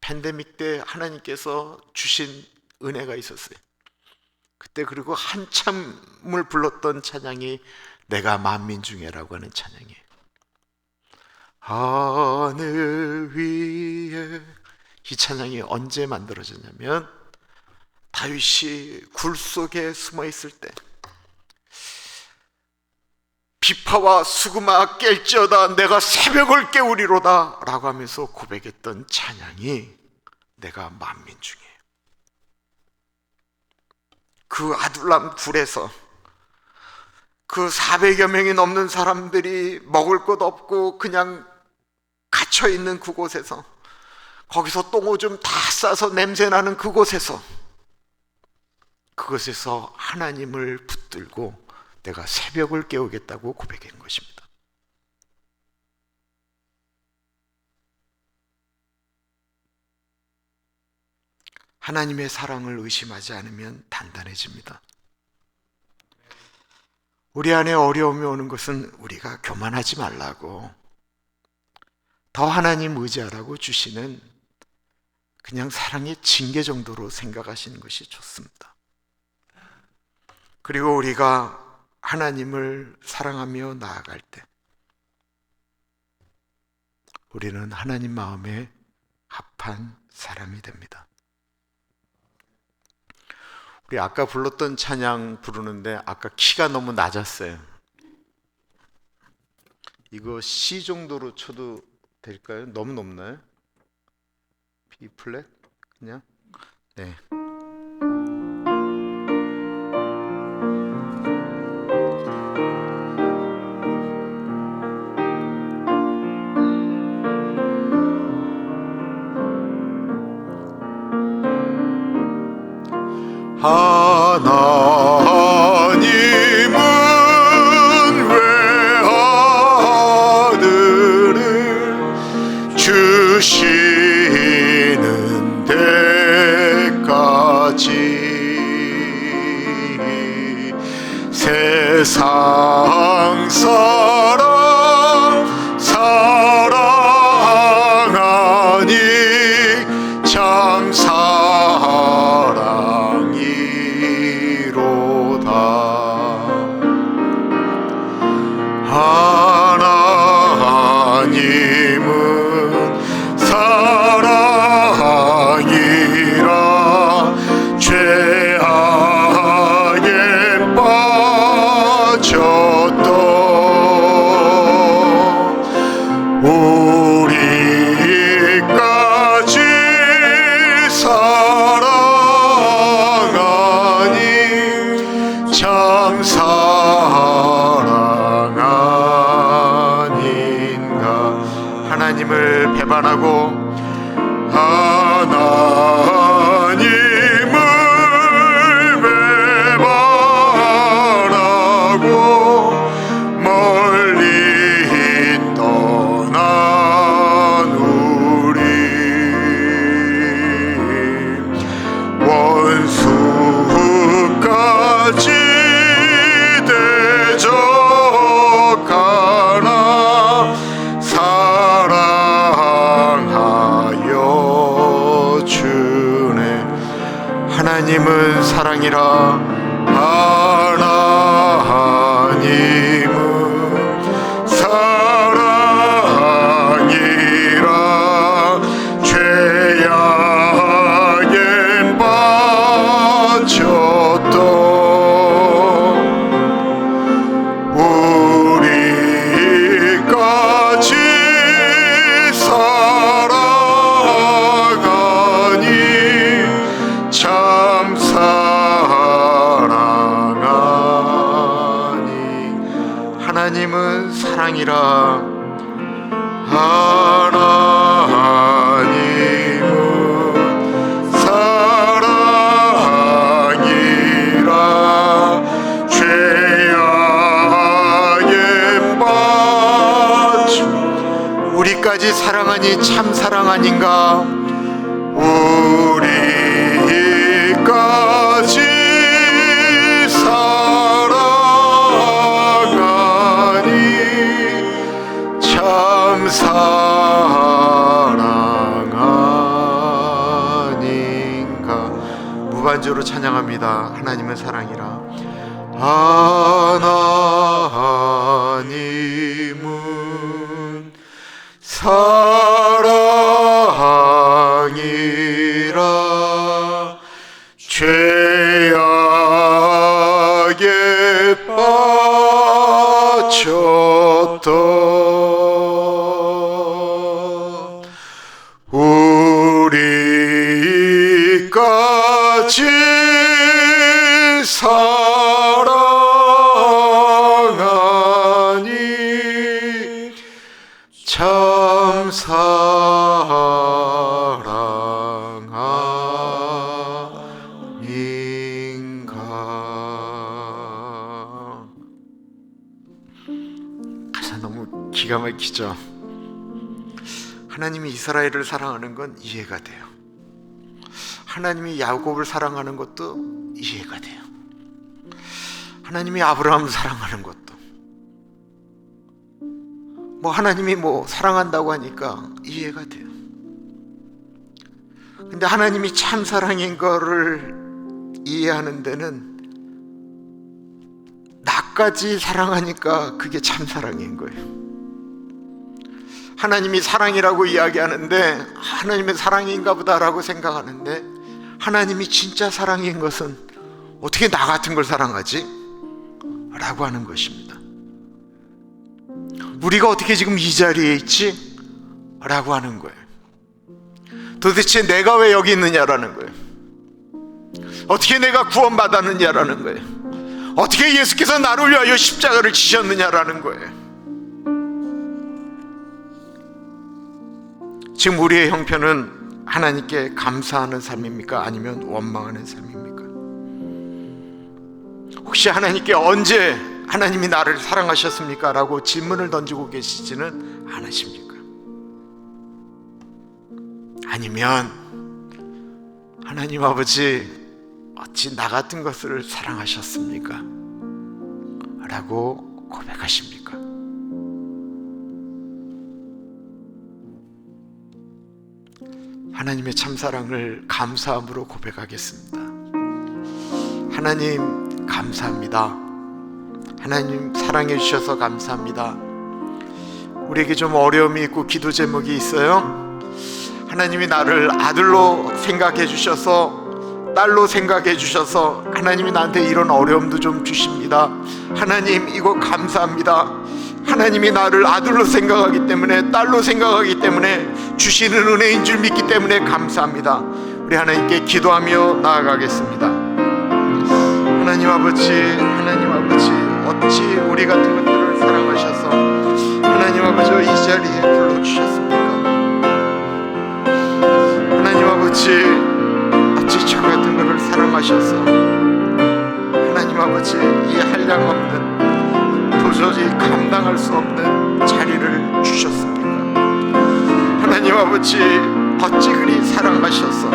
팬데믹 때 하나님께서 주신 은혜가 있었어요. 그때 그리고 한참을 불렀던 찬양이 내가 만민 중에라고 하는 찬양이에요. 하늘 위에, 이 찬양이 언제 만들어졌냐면 다윗이 굴 속에 숨어 있을 때 비파와 수구마 깰지어다 내가 새벽을 깨우리로다 라고 하면서 고백했던 찬양이 내가 만민 중이에요. 그 아둘람 굴에서 그 400여 명이 넘는 사람들이 먹을 것 없고 그냥 갇혀있는 그곳에서, 거기서 똥오줌 다 싸서 냄새나는 그곳에서 하나님을 붙들고 내가 새벽을 깨우겠다고 고백한 것입니다. 하나님의 사랑을 의심하지 않으면 단단해집니다. 우리 안에 어려움이 오는 것은 우리가 교만하지 말라고, 더 하나님 의지하라고 주시는 그냥 사랑의 징계 정도로 생각하시는 것이 좋습니다. 그리고 우리가 하나님을 사랑하며 나아갈 때 우리는 하나님 마음에 합한 사람이 됩니다. 우리 아까 불렀던 찬양 부르는데 아까 키가 너무 낮았어요. 이거 C 정도로 쳐도 될까요? 너무 높나요? B 플랫? 그냥? 네. 하나님은 외아들을 주시는 데까지 세상 사람 사랑하니 참 사랑이로다. 하나님은 사랑이라 죄악에 빠졌던 우리까지 사랑하니 참 사랑 아닌가. 하나님을 배반하고 하나님을 배반하고 멀리 떠난 우리 원수까지 대적하나 사랑하여 주네. 하나님은 사랑이라. 하나님은 사랑이라 죄악에 빠졌던 우리까지 사랑하니 참 사랑하니. 하나님은 사랑이라. 하나님은 사랑이라 죄악에 빠져 우리까지 사랑하니 참 사랑 아닌가. 우리 무반주로 찬양합니다. 하나님은 사랑이라. 하나님은 사랑이라. 죄악에 빠졌던 우리까지 사랑하니 참 사랑인가. 가사 너무 기가 막히죠. 하나님이 이스라엘을 사랑하는 건 이해가 돼요. 하나님이 야곱을 사랑하는 것도 이해가 돼요. 하나님이 아브라함을 사랑하는 것도, 하나님이 사랑한다고 하니까 이해가 돼요. 근데 하나님이 참 사랑인 거를 이해하는 데는 나까지 사랑하니까 그게 참 사랑인 거예요. 하나님이 사랑이라고 이야기하는데 하나님의 사랑인가 보다라고 생각하는데, 하나님이 진짜 사랑인 것은 어떻게 나 같은 걸 사랑하지? 라고 하는 것입니다. 우리가 어떻게 지금 이 자리에 있지? 라고 하는 거예요. 도대체 내가 왜 여기 있느냐라는 거예요. 어떻게 내가 구원받았느냐라는 거예요. 어떻게 예수께서 나를 위하여 십자가를 지셨느냐라는 거예요. 지금 우리의 형편은 하나님께 감사하는 삶입니까? 아니면 원망하는 삶입니까? 혹시 하나님께 언제 하나님이 나를 사랑하셨습니까? 라고 질문을 던지고 계시지는 않으십니까? 아니면 하나님 아버지, 어찌 나 같은 것을 사랑하셨습니까? 라고 고백하십니까? 하나님의 참사랑을 감사함으로 고백하겠습니다. 하나님 감사합니다. 하나님 사랑해 주셔서 감사합니다. 우리에게 좀 어려움이 있고 기도 제목이 있어요. 하나님이 나를 아들로 생각해 주셔서, 딸로 생각해 주셔서 하나님이 나한테 이런 어려움도 좀 주십니다. 하나님 이거 감사합니다. 하나님이 나를 아들로 생각하기 때문에, 딸로 생각하기 때문에 주시는 은혜인 줄 믿기 때문에 감사합니다. 우리 하나님께 기도하며 나아가겠습니다. 하나님 아버지, 어찌 우리 같은 것들을 사랑하셔서 하나님 아버지 이 자리에 불러주셨습니까? 하나님 아버지, 어찌 저 같은 것을 사랑하셔서 하나님 아버지 이 한량없는, 도저히 감당할 수 없는 자리를 주셨습니까? 하나님 아버지, 어찌 그리 사랑하셔서,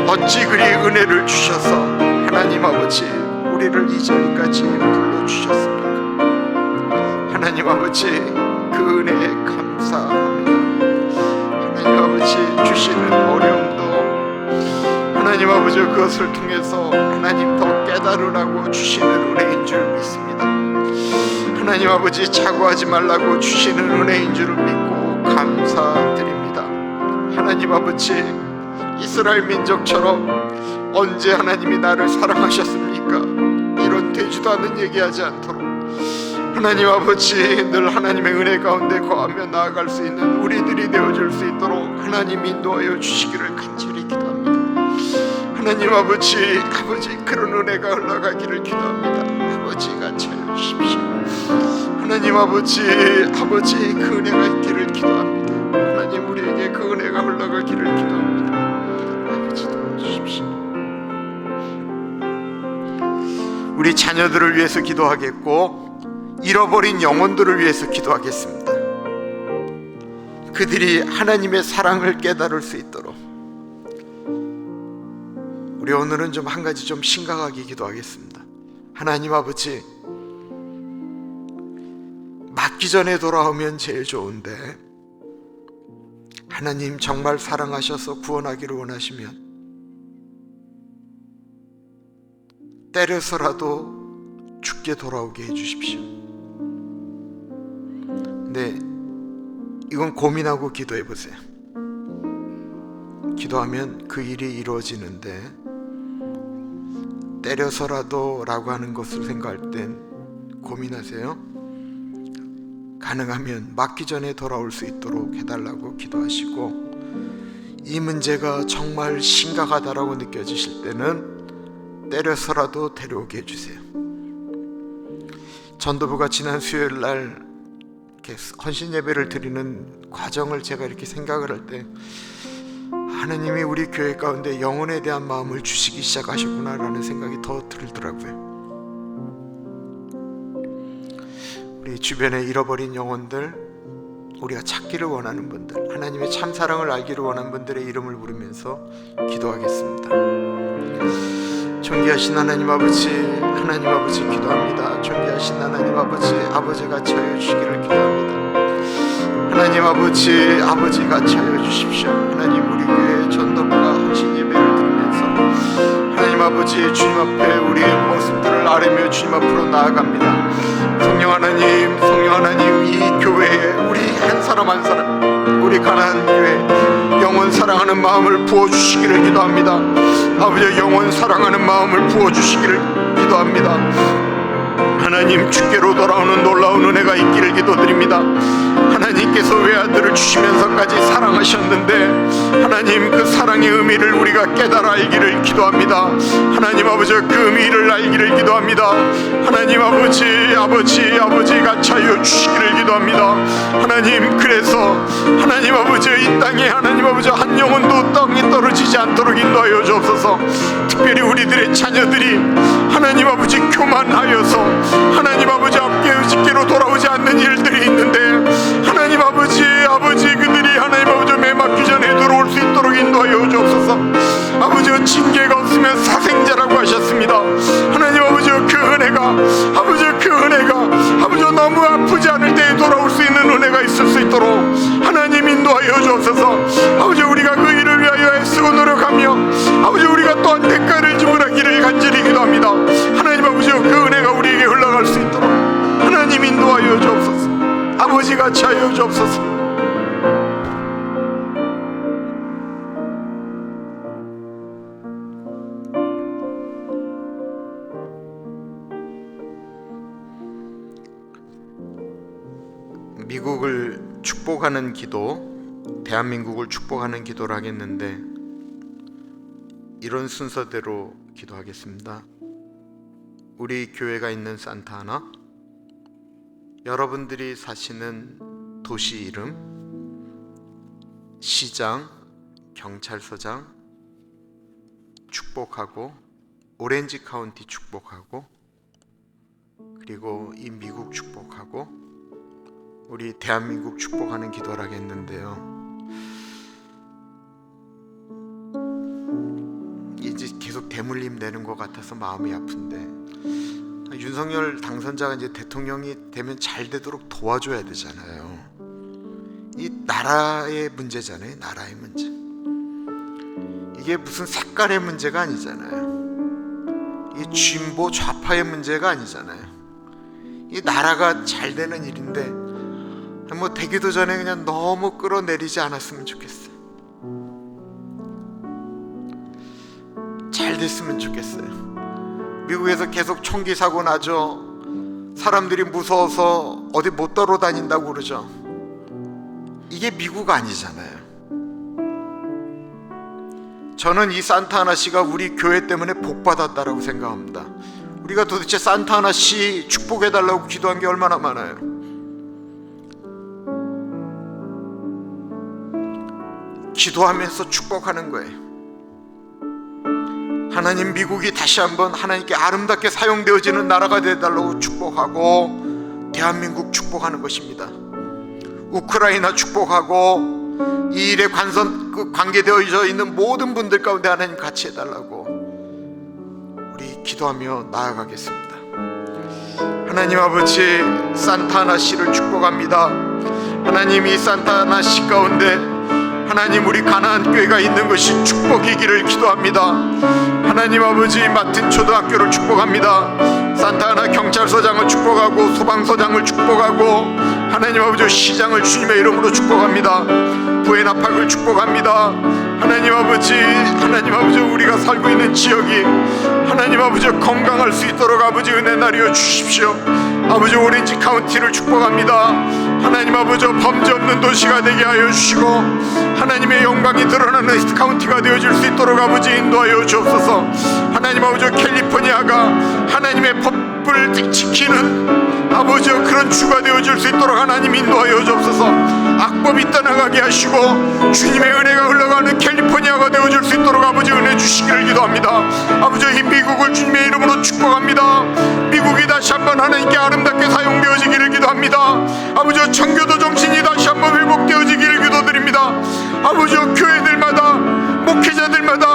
어찌 그리 은혜를 주셔서 하나님 아버지 우리를 이 자리까지 불러주셨습니까? 하나님 아버지 그 은혜에 감사합니다. 하나님 아버지 주시는 어려움도 하나님 아버지 그것을 통해서 하나님 더 깨달으라고 주시는 은혜인 줄 믿습니다. 하나님 아버지 자고하지 말라고 주시는 은혜인 줄을 믿고 감사드립니다. 하나님 아버지, 이스라엘 민족처럼 언제 하나님이 나를 사랑하셨습니까? 이런 되지도 않는 얘기하지 않도록 하나님 아버지 늘 하나님의 은혜 가운데 거하며 나아갈 수 있는 우리들이 되어줄 수 있도록 하나님 인도하여 주시기를 간절히 기도합니다. 하나님 아버지 그런 은혜가 흘러가기를 기도합니다. 아버지가 채워주십시오. 하나님 아버지 그 은혜가 있기를 기도합니다. 하나님 우리에게 그 은혜가 흘러가기를 기도합니다. 아버지 도와주십시오. 우리 자녀들을 위해서 기도하겠고 잃어버린 영혼들을 위해서 기도하겠습니다. 그들이 하나님의 사랑을 깨달을 수 있도록 우리 오늘은 좀 한 가지 좀 심각하게 기도하겠습니다. 하나님 아버지, 맞기 전에 돌아오면 제일 좋은데 하나님 정말 사랑하셔서 구원하기를 원하시면 때려서라도 죽게 돌아오게 해주십시오. 근데 이건 고민하고 기도해 보세요. 기도하면 그 일이 이루어지는데 때려서라도 라고 하는 것을 생각할 땐 고민하세요. 가능하면 맞기 전에 돌아올 수 있도록 해달라고 기도하시고, 이 문제가 정말 심각하다라고 느껴지실 때는 때려서라도 데려오게 해주세요. 전도부가 지난 수요일 날 이렇게 헌신 예배를 드리는 과정을 제가 이렇게 생각을 할 때, 하나님이 우리 교회 가운데 영혼에 대한 마음을 주시기 시작하셨구나라는 생각이 더 들더라고요. 우리 주변에 잃어버린 영혼들, 우리가 찾기를 원하는 분들, 하나님의 참사랑을 알기를 원하는 분들의 이름을 부르면서 기도하겠습니다. 존귀하신 하나님 아버지, 하나님 아버지 기도합니다. 존귀하신 하나님 아버지, 아버지가 차여 주시기를 기도합니다. 하나님 아버지, 아버지가 차여 주십시오. 하나님, 우리 교회 전도부가 헌신 예배를 드리면서 하나님 아버지, 주님 앞에 우리의 모습들을 아뢰며 주님 앞으로 나아갑니다. 성령 하나님, 성령 하나님, 이 교회에 우리 한 사람 한 사람, 우리 가난한 교회 영혼 사랑하는 마음을 부어주시기를 기도합니다. 아버지, 영혼 사랑하는 마음을 부어주시기를 기도합니다. 하나님, 주께로 돌아오는 놀라운 은혜가 있기를 기도드립니다. 하나님께서 외아들을 주시면서까지 사랑하셨는데, 하나님 그 사랑의 의미를 우리가 깨달아 알기를 기도합니다. 하나님 아버지, 그 의미를 알기를 기도합니다. 하나님 아버지, 아버지가 차여 주시기를 기도합니다. 하나님, 그래서 하나님 아버지, 이 땅에 하나님 아버지 한 영혼도 땅에 떨어지지 않도록 인도하여 주옵소서. 특별히 우리들의 자녀들이 하나님 아버지 교만하여서 하나님 아버지 앞께로 돌아오지 않는 일들이 있는데, 하나님 아버지 그들이 하나님 아버지 매 맞기 전에 들어올 수 있도록 인도하여 주옵소서. 아버지, 징계가 없으면 사생자라고 하셨습니다. 하나님 아버지, 그 은혜가 아버지 너무 아프지 않을 때에 돌아올 수 있는 은혜가 있을 수 있도록 하나님 인도하여 주옵소서. 아버지, 우리가 그 일을 위하여 애쓰고 노력하며 아버지 우리가 또한 대가를 지불하기를 간절히 기도합니다. 하나님 아버지, 그 은혜가 우리에게 흘러갈 수 있도록 하나님 인도하여 주옵소서. 아버지가 차여 주옵소서. 미국을 축복하는 기도, 대한민국을 축복하는 기도를 하겠는데, 이런 순서대로 기도하겠습니다. 우리 교회가 있는 산타하나, 여러분들이 사시는 도시 이름, 시장, 경찰서장 축복하고, 오렌지 카운티 축복하고, 그리고 이 미국 축복하고, 우리 대한민국 축복하는 기도를 하겠는데요, 이제 계속 대물림 되는 것 같아서 마음이 아픈데, 윤석열 당선자가 이제 대통령이 되면 잘 되도록 도와줘야 되잖아요. 이 나라의 문제잖아요. 나라의 문제. 이게 무슨 색깔의 문제가 아니잖아요. 이 진보 좌파의 문제가 아니잖아요. 이 나라가 잘 되는 일인데, 뭐 되기도 전에 그냥 너무 끌어내리지 않았으면 좋겠어요. 잘 됐으면 좋겠어요. 미국에서 계속 총기 사고 나죠. 사람들이 무서워서 어디 못 돌아다닌다고 그러죠. 이게 미국 아니잖아요. 저는 이 산타하나 씨가 우리 교회 때문에 복 받았다라고 생각합니다. 우리가 도대체 산타하나 씨 축복해달라고 기도한 게 얼마나 많아요. 기도하면서 축복하는 거예요. 하나님, 미국이 다시 한번 하나님께 아름답게 사용되어지는 나라가 되달라고 축복하고, 대한민국 축복하는 것입니다. 우크라이나 축복하고, 이 일에 관계되어 있는 모든 분들 가운데 하나님 같이 해달라고 우리 기도하며 나아가겠습니다. 하나님 아버지, 산타하나 씨를 축복합니다. 하나님, 이 산타하나 씨 가운데 하나님, 우리 가나안 교회가 있는 것이 축복이기를 기도합니다. 하나님 아버지, 맡은 초등학교를 축복합니다. 산타하나 경찰서장을 축복하고 소방서장을 축복하고 하나님 아버지 시장을 주님의 이름으로 축복합니다. 부에나팍을 축복합니다. 하나님 아버지 우리가 살고 있는 지역이 하나님 아버지 건강할 수 있도록 아버지 은혜 나리여 주십시오. 아버지 오렌지 카운티를 축복합니다. 하나님 아버지 범죄 없는 도시가 되게 하여 주시고 하나님의 영광이 드러나는 이스트 카운티가 되어질 수 있도록 아버지 인도하여 주옵소서. 하나님 아버지 캘리포니아가 하나님의 법을 지키는 아버지 그런 주가 되어질 수 있도록 하나님 인도하여 주옵소서. 악법이 떠나가게 하시고 주님의 은혜가 흘러가는 캘리포니아가 되어질 수 있도록 아버지 은혜 주시기를 기도합니다. 아버지 이 미국을 주님의 이름으로 축복합니다. 미국이 다시 한번 하나님께 아름답게 사용되어지기를 기도합니다. 아버지 청교도 정신이 다시 한번 회복되어지기를 기도드립니다. 아버지 교회들마다 목회자들마다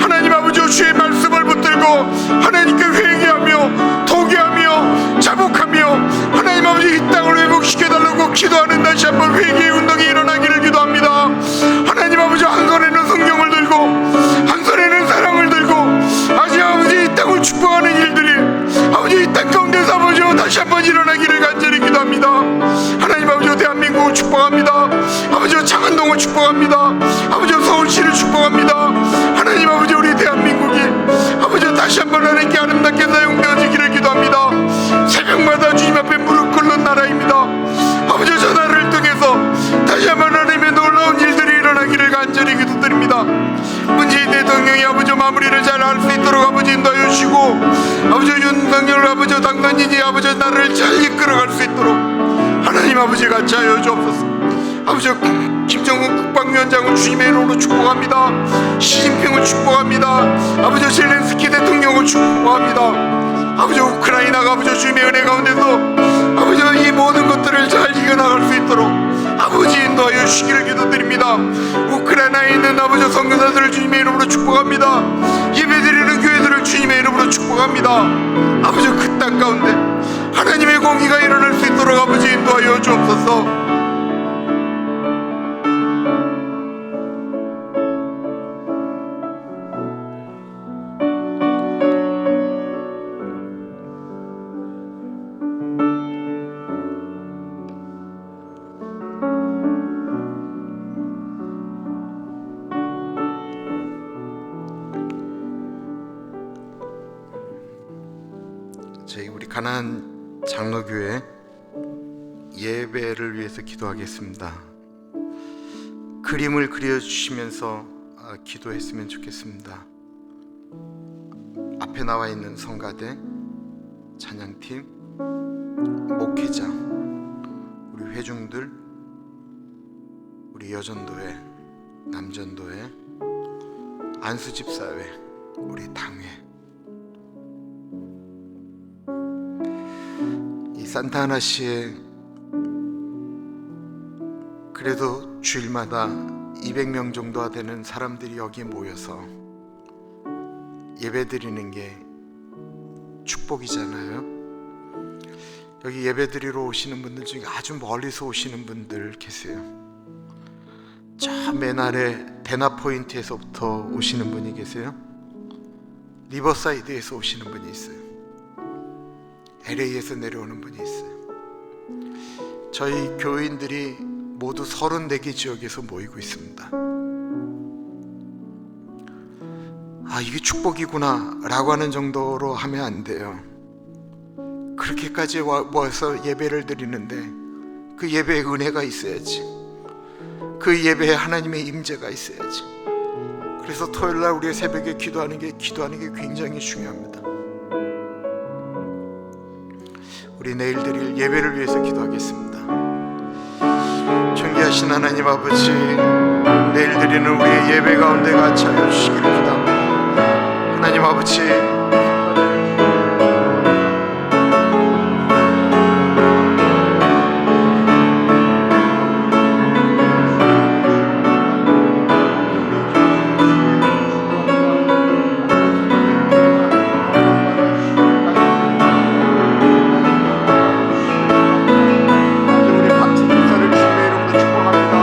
하나님 아버지 주의 말씀을 붙들고 하나님께 회개하며 도개하며 자복하며 하나님 아버지 이 땅을 회복시켜달라고 기도하는 다시 한번 회개의 운동이 일어나기를 기도합니다. 하나님 아버지 한 손에는 성경을 들고 한 손에는 사랑을 들고 아버지 이 땅을 축복하는 일들이 아버지 이 땅 가운데서 아버지 다시 한번 일어나기를 간절히 기도합니다. 하나님 아버지 대한민국을 축복합니다. 아버지 창안동을 축복합니다. 아버지 서울시를 축복합니다. 하나님 아버지 우리 대한민국이 아버지 다시 한번 하나님께 아름답게 사용되어지기를 기도합니다. 새벽마다 주님 앞에 무릎 꿇는 나라입니다. 아버지 저 나라를 통해서 다시 한번 하나님의 놀라운 일들이 일어나기를 간절히 기도드립니다. 문재인 대통령이 아버지 마무리를 잘 할 수 있도록 아버지 인도하여 주시고 아버지 윤석열 아버지 당선인이 아버지 나라를 잘 이끌어갈 수 있도록 하나님 아버지 같이 하여 주옵소서. 아버지 김정은 국방위원장을 주님의 이름으로 축복합니다. 시진핑을 축복합니다. 아버지 젤렌스키 대통령을 축복합니다. 아버지 우크라이나가 아버지 주님의 은혜 가운데서 아버지 이 모든 것들을 잘 이겨나갈 수 있도록 아버지 인도하여 주시기를 기도드립니다. 우크라이나에 있는 아버지 선교사들을 주님의 이름으로 축복합니다. 예배드리는 교회들을 주님의 이름으로 축복합니다. 아버지 그 땅 가운데 하나님의 공의가 일어날 수 있도록 아버지 인도하여 주옵소서. 저희 우리 가나안 장로교회 예배를 위해서 기도하겠습니다. 그림을 그려주시면서 기도했으면 좋겠습니다. 앞에 나와 있는 성가대, 찬양팀, 목회자, 우리 회중들, 우리 여전도회, 남전도회, 안수집사회, 우리 당회, 이 산타하나시에 그래도 주일마다 200명 정도가 되는 사람들이 여기 모여서 예배드리는 게 축복이잖아요. 여기 예배드리러 오시는 분들 중에 아주 멀리서 오시는 분들 계세요. 저 맨 아래 대나포인트에서부터 오시는 분이 계세요. 리버사이드에서 오시는 분이 있어요. LA에서 내려오는 분이 있어요. 저희 교인들이 모두 34개 지역에서 모이고 있습니다. 이게 축복이구나 라고 하는 정도로 하면 안 돼요. 그렇게까지 모여서 예배를 드리는데 그 예배에 은혜가 있어야지. 그 예배에 하나님의 임재가 있어야지. 그래서 토요일날 우리가 새벽에 기도하는 게 굉장히 중요합니다. 우리 내일 드릴 예배를 위해서 기도하겠습니다. 존귀하신 하나님 아버지, 내일 드리는 우리의 예배 가운데 같이 하여 주시기를 기도합니다. 하나님 아버지, 우리 박진사를 주님의 이름으로 축복합니다.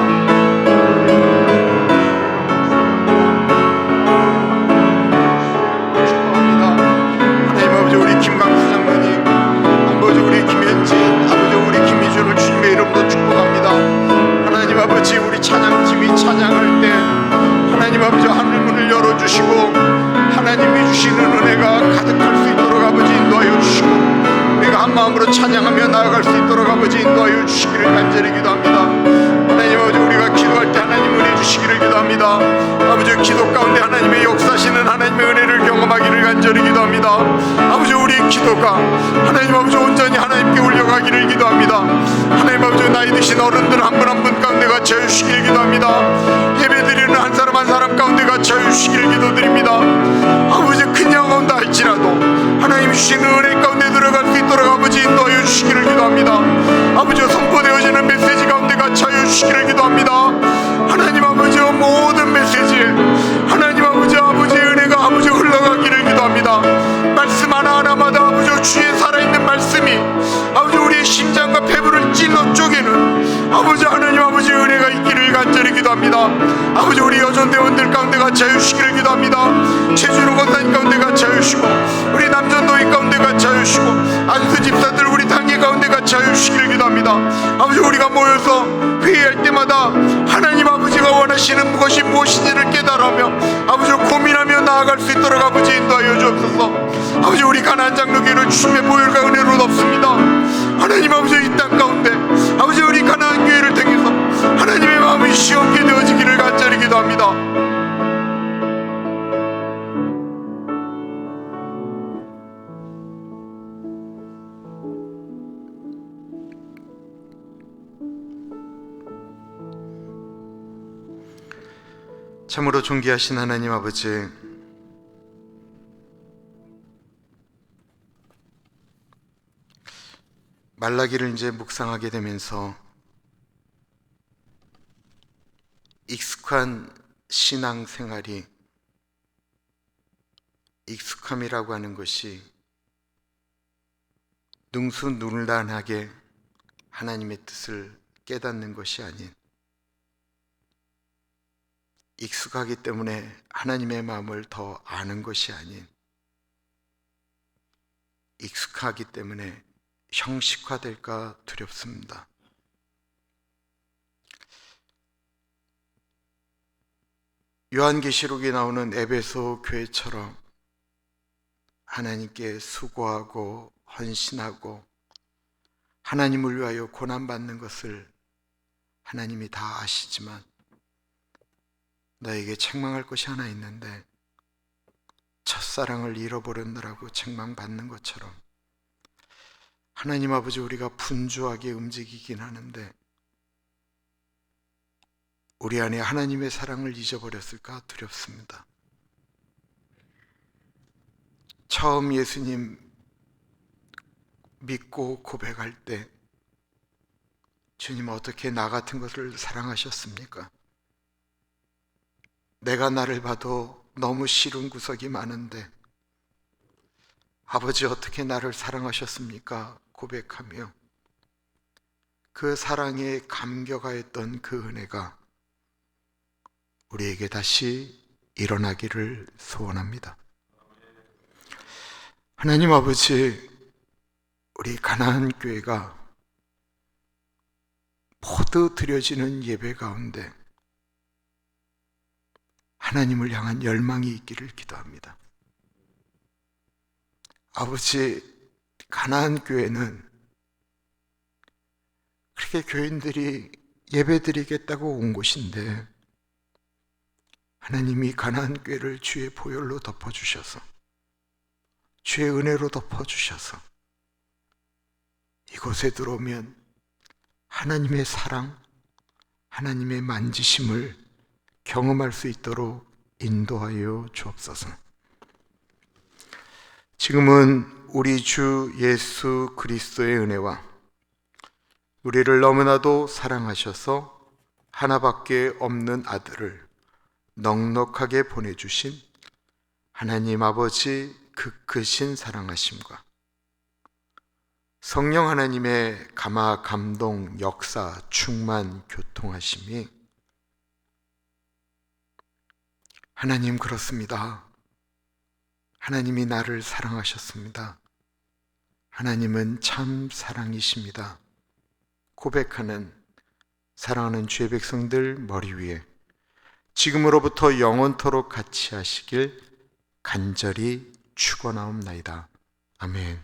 더 찬양하며 나아갈 수 있도록 아버지 인도하여 주시기를 간절히 기도합니다. 하나님 아버지, 우리가 기도할 때 하나님 은혜 주시기를 기도합니다. 아버지, 기도 가운데 하나님의 역사시는 하나님의 은혜를 경험하기를 간절히 기도합니다. 아버지, 우리 기도가 하나님 아버지 온전히 하나님께 올려가기를 기도합니다. 하나님 아버지, 나이 드신 어른들 한 분 한 분 가운데 같이 하여 주시기를 기도합니다. 예배드리는 한 사람 한 사람 가운데 같이 하여 주시기를 기도드립니다. 아버지, 그냥 온다 할지라도 하나님 주시는 은혜 가운데 들어갈 수 있도록 아버지 인도하여 주시기를 기도합니다. 아버지, 선포되어지는 메시지 가운데 같이 하여 주시기를 기도합니다. 하나님 아버지, 모든 메시지에 하나님 아버지 은혜가 아버지 흘러가기를 기도합니다. 말씀 하나하나마다 아버지 주의 살아있는 말씀이 아버지 우리의 심장과 배부를 찔러 쪼개는 아버지 하나님 아버지 은혜가 있기를 간절히 기도합니다. 아버지, 우리 여전대원들 가운데 같이 하여 주시기를 기도합니다. 최준호 권사님 가운데 같이 하여 주시고, 우리 남전도회 가운데 같이 하여 주시고, 안수 집사들 우리 당회 가운데 같이 하여 주시기를 기도합니다. 아버지, 우리가 모여서 회의할 때마다 하나님 아버지가 원하시는 것이 무엇인지를 깨달으며 아버지 고민하며 나아갈 수 있도록 아버지 인도하여 주옵소서. 아버지, 우리 가나안 장로교회를 주님의 보혈과 은혜로 덮습니다. 하나님 아버지, 이 땅 가운데 아버지 우리 가나안 교회를 통해서 하나님의 마음이 시원케 되어지기를 간절히 기도합니다. 참으로 존귀하신 하나님 아버지, 말라기를 이제 묵상하게 되면서 익숙한 신앙생활이, 익숙함이라고 하는 것이 능수능란하게 하나님의 뜻을 깨닫는 것이 아닌, 익숙하기 때문에 하나님의 마음을 더 아는 것이 아닌, 익숙하기 때문에 형식화될까 두렵습니다. 요한계시록에 나오는 에베소 교회처럼 하나님께 수고하고 헌신하고 하나님을 위하여 고난받는 것을 하나님이 다 아시지만 너에게 책망할 것이 하나 있는데, 첫사랑을 잃어버렸느라고 책망받는 것처럼 하나님 아버지, 우리가 분주하게 움직이긴 하는데 우리 안에 하나님의 사랑을 잊어버렸을까 두렵습니다. 처음 예수님 믿고 고백할 때 주님 어떻게 나 같은 것을 사랑하셨습니까? 내가 나를 봐도 너무 싫은 구석이 많은데 아버지 어떻게 나를 사랑하셨습니까? 고백하며 그 사랑에 감격하였던 그 은혜가 우리에게 다시 일어나기를 소원합니다. 하나님 아버지, 우리 가나안 교회가 모두 드려지는 예배 가운데 하나님을 향한 열망이 있기를 기도합니다. 아버지, 가나안 교회는 그렇게 교인들이 예배드리겠다고 온 곳인데 하나님이 가나안 교회를 주의 보혈로 덮어주셔서, 주의 은혜로 덮어주셔서 이곳에 들어오면 하나님의 사랑, 하나님의 만지심을 경험할 수 있도록 인도하여 주옵소서. 지금은 우리 주 예수 그리스도의 은혜와 우리를 너무나도 사랑하셔서 하나밖에 없는 아들을 넉넉하게 보내주신 하나님 아버지 그 크신 사랑하심과 성령 하나님의 감화, 감동, 역사, 충만, 교통하심이 하나님 그렇습니다. 하나님이 나를 사랑하셨습니다. 하나님은 참 사랑이십니다. 고백하는 사랑하는 주의 백성들 머리 위에 지금으로부터 영원토록 같이 하시길 간절히 축원하옵나이다. 아멘.